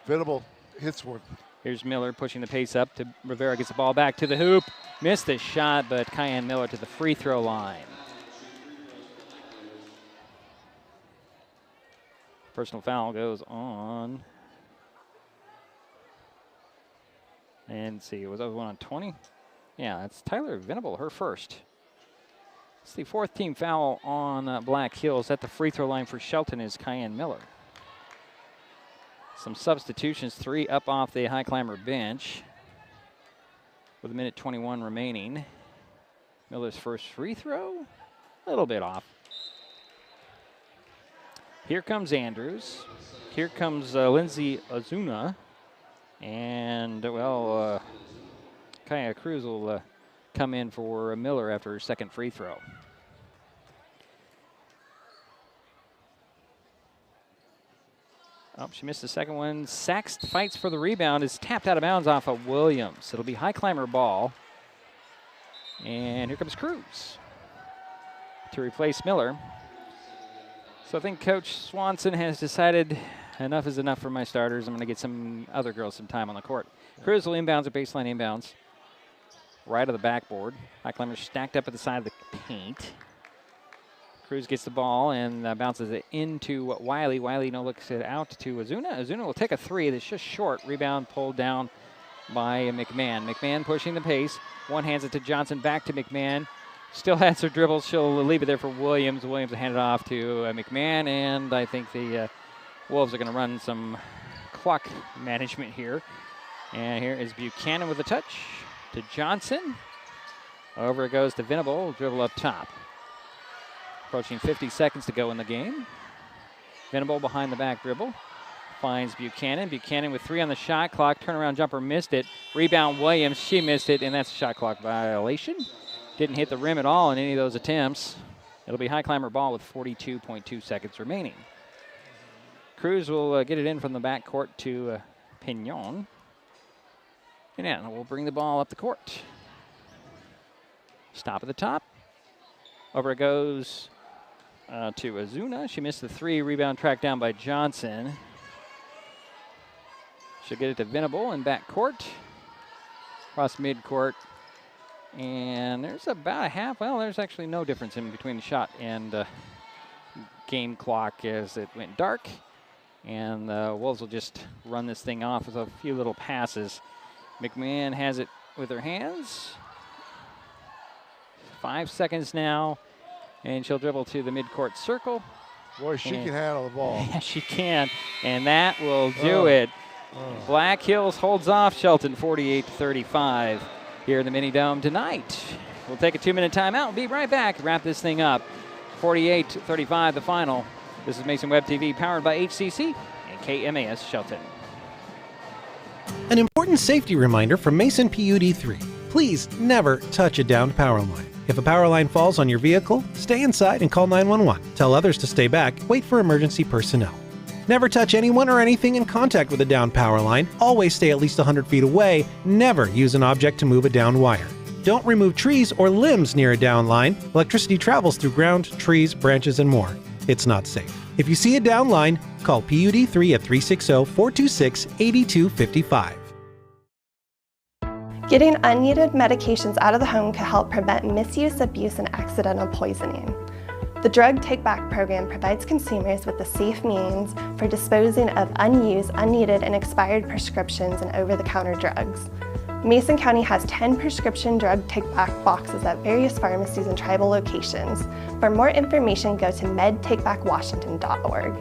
Venable hits one. Here's Miller pushing the pace up to Rivera, gets the ball back to the hoop. Missed the shot, but Cayenne Miller to the free throw line. Personal foul goes on. And see, was that one on 20? Yeah, that's Tyler Venable, her first. It's the 4th team foul on Black Hills. At the free throw line for Shelton is Cayenne Miller. Some substitutions, 3 up off the Highclimber bench with 1:21 remaining. Miller's first free throw, a little bit off. Here comes Andrews. Here comes Lindsay Azuna. And, well, Kaya Cruz will come in for Miller after her second free throw. Oh, she missed the second one. Sachs fights for the rebound, is tapped out of bounds off of Williams. It'll be Highclimber ball. And here comes Cruz to replace Miller. So I think Coach Swanson has decided enough is enough for my starters. I'm going to get some other girls some time on the court. Cruz will inbounds at baseline inbounds. Right of the backboard. Highclimbers stacked up at the side of the paint. Cruz gets the ball and bounces it into Wiley. Wiley looks it out to Azuna. Azuna will take a 3 that's just short. Rebound pulled down by McMahon. McMahon pushing the pace. One hands it to Johnson, back to McMahon. Still has her dribble. She'll leave it there for Williams. Williams will hand it off to McMahon, and I think the Wolves are going to run some clock management here. And here is Buchanan with a touch to Johnson. Over it goes to Venable. Dribble up top. Approaching 50 seconds to go in the game. Venable behind the back dribble. Finds Buchanan. Buchanan with 3 on the shot clock. Turnaround jumper missed it. Rebound Williams. She missed it, and that's a shot clock violation. Didn't hit the rim at all in any of those attempts. It'll be Highclimber ball with 42.2 seconds remaining. Cruz will get it in from the backcourt to Pignon. And then we'll bring the ball up the court. Stop at the top. Over it goes to Azuna. She missed the 3. Rebound tracked down by Johnson. She'll get it to Venable in backcourt. Across midcourt. And there's about a half. Well, there's actually no difference in between the shot and game clock as it went dark. And Wolves will just run this thing off with a few little passes. McMahon has it with her hands. 5 seconds now. And she'll dribble to the midcourt circle. Boy, she can handle the ball. Yeah, she can. And that will do it. Black Hills holds off Shelton 48-35 here in the Mini Dome tonight. We'll take a 2-minute timeout. We'll be right back. Wrap this thing up. 48-35 the final. This is Mason Web TV powered by HCC and KMAS Shelton. An important safety reminder from Mason PUD3. Please never touch a downed power line. If a power line falls on your vehicle, stay inside and call 911. Tell others to stay back. Wait for emergency personnel. Never touch anyone or anything in contact with a downed power line. Always stay at least 100 feet away. Never use an object to move a downed wire. Don't remove trees or limbs near a downed line. Electricity travels through ground, trees, branches, and more. It's not safe. If you see a downed line, call PUD3 at 360-426-8255. Getting unneeded medications out of the home can help prevent misuse, abuse, and accidental poisoning. The The Drug Take Back program provides consumers with the safe means for disposing of unused, unneeded, and expired prescriptions and over-the-counter drugs. Mason County has 10 prescription drug take-back boxes at various pharmacies and tribal locations. For more information, go to medtakebackwashington.org.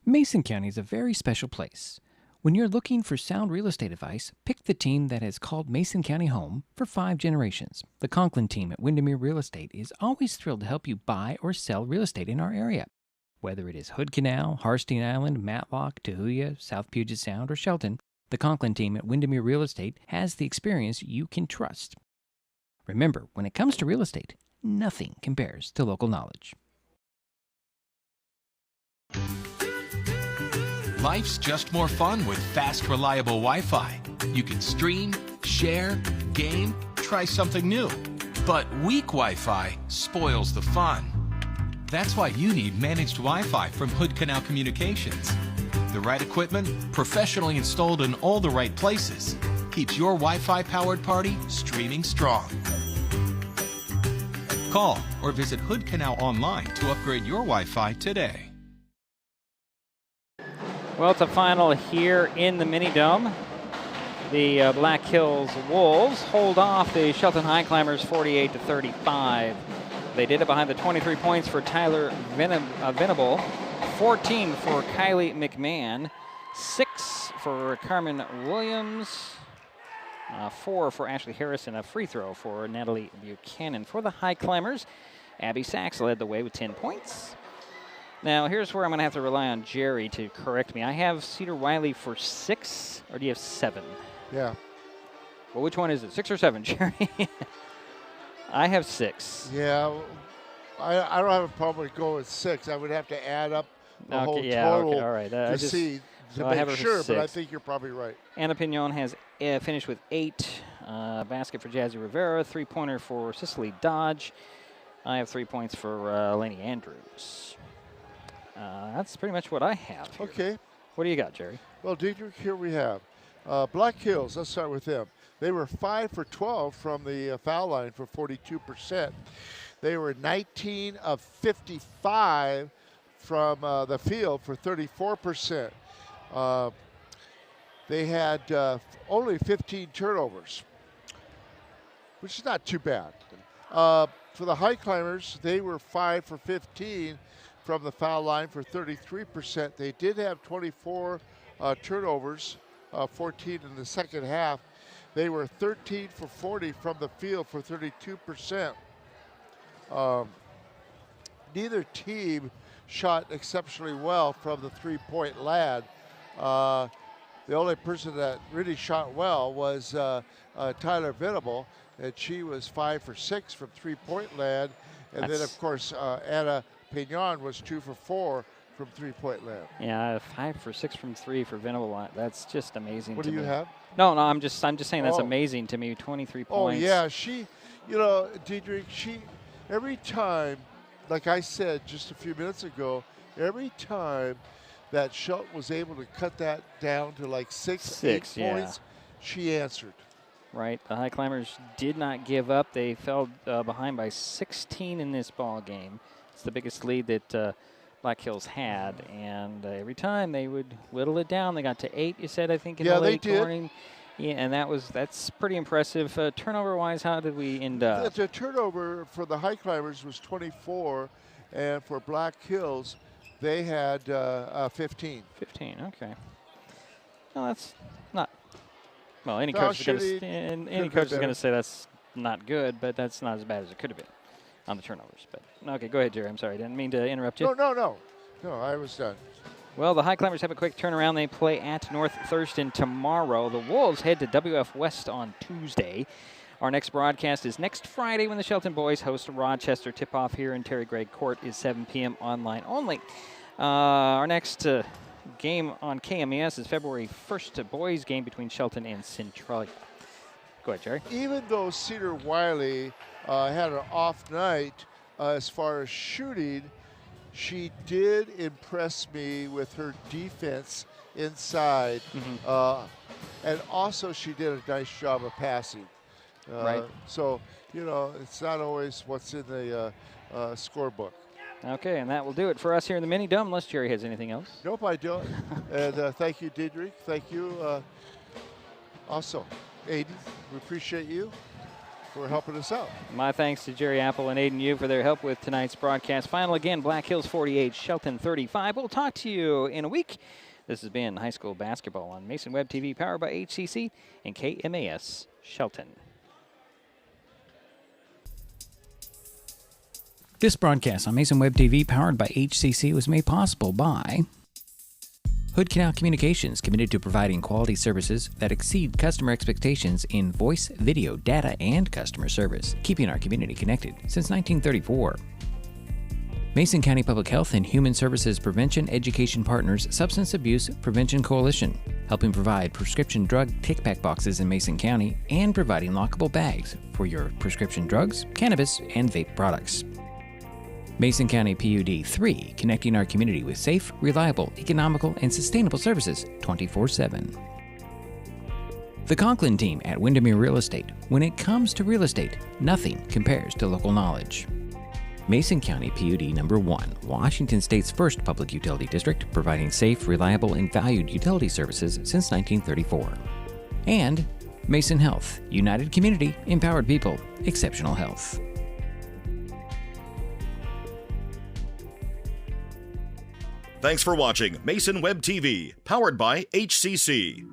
Mason County is a very special place. When you're looking for sound real estate advice, pick the team that has called Mason County home for 5 generations. The Conklin team at Windermere Real Estate is always thrilled to help you buy or sell real estate in our area. Whether it is Hood Canal, Harstein Island, Matlock, Tahuya, South Puget Sound, or Shelton, the Conklin team at Windermere Real Estate has the experience you can trust. Remember, when it comes to real estate, nothing compares to local knowledge. Life's just more fun with fast, reliable Wi-Fi. You can stream, share, game, try something new. But weak Wi-Fi spoils the fun. That's why you need managed Wi-Fi from Hood Canal Communications. The right equipment, professionally installed in all the right places, keeps your Wi-Fi powered party streaming strong. Call or visit Hood Canal online to upgrade your Wi-Fi today. Well, it's a final here in the Mini Dome. The Black Hills Wolves hold off the Shelton Highclimbers 48-35. They did it behind the 23 points for Tyler Venable, 14 for Kylie McMahon, 6 for Carmen Williams, 4 for Ashley Harris, and a free throw for Natalie Buchanan. For the Highclimbers, Abby Sachs led the way with 10 points. Now, here's where I'm going to have to rely on Jerry to correct me. I have Cedar Wiley for 6, or do you have 7? Yeah. Well, which one is it, 6 or 7, Jerry? I have 6. Yeah, I don't have a problem with going with 6. I would have to add up the whole total all right. to see to make sure, but I think you're probably right. Anna Pignon has finished with 8. Basket for Jazzy Rivera, 3-pointer for Cicely Dodge. I have 3 points for Lainey Andrews. That's pretty much what I have here. Okay. What do you got, Jerry? Well, Diedrich, here we have Black Hills. Let's start with them. They were 5 for 12 from the foul line for 42%. They were 19 of 55 from the field for 34%. They had only 15 turnovers, which is not too bad. For the Highclimbers, they were 5 for 15 from the foul line for 33%. They did have 24 turnovers, 14 in the second half. They were 13 for 40 from the field for 32%. Neither team shot exceptionally well from the three-point land. The only person that really shot well was Tyler Venable, and she was 5 for 6 from three-point land. And then, of course, Anna Pignon was 2 for 4 from three-point land. Yeah, 5 for 6 from 3 for Venable. That's just amazing. What do you have? No, I'm just saying that's amazing to me. 23 points. Oh yeah, she, Diedrich, every time, like I said just a few minutes ago, every time that Shelton was able to cut that down to like 8 points, she answered. Right. The Highclimbers did not give up. They fell behind by 16 in this ball game. It's the biggest lead that Black Hills had, and every time they would whittle it down. They got to 8, you said, I think, in the late morning. Yeah, and that's pretty impressive. Turnover-wise, how did we end up? The turnover for the Highclimbers was 24, and for Black Hills, they had 15. 15, okay. Well, that's not. Well, any coach is going to say that's not good, but that's not as bad as it could have been on the turnovers. But okay, go ahead, Jerry. I'm sorry, I didn't mean to interrupt you. No, I was done. Well, the Highclimbers have a quick turnaround. They play at North Thurston tomorrow. The Wolves head to WF West on Tuesday. Our next broadcast is next Friday when the Shelton boys host Rochester. Tip-off here in Terry Gregg Court is 7 p.m. online only. Our next game on KMES is February 1st, boys game between Shelton and Centralia. Go ahead, Jerry. Even though Cedar Wiley had an off night as far as shooting, she did impress me with her defense inside. And also she did a nice job of passing. Right. So, it's not always what's in the scorebook. Okay, and that will do it for us here in the Mini Dome, unless Jerry has anything else. Nope, I don't. And thank you, Diedrich. Thank you. Also, Aiden, we appreciate you for helping us out. My thanks to Jerry Apple and Aiden Yu for their help with tonight's broadcast. Final again, Black Hills 48, Shelton 35. We'll talk to you in a week. This has been high school basketball on Mason Web TV, powered by HCC and KMAS Shelton. This broadcast on Mason Web TV, powered by HCC, was made possible by Hood Canal Communications, committed to providing quality services that exceed customer expectations in voice, video, data, and customer service, keeping our community connected since 1934. Mason County Public Health and Human Services Prevention Education Partners Substance Abuse Prevention Coalition, helping provide prescription drug take-back boxes in Mason County and providing lockable bags for your prescription drugs, cannabis, and vape products. Mason County PUD 3, connecting our community with safe, reliable, economical, and sustainable services 24/7. The Conklin team at Windermere Real Estate. When it comes to real estate, nothing compares to local knowledge. Mason County PUD number 1, Washington State's first public utility district, providing safe, reliable, and valued utility services since 1934. And Mason Health, united community, empowered people, exceptional health. Thanks for watching Mason Web TV, powered by HCC.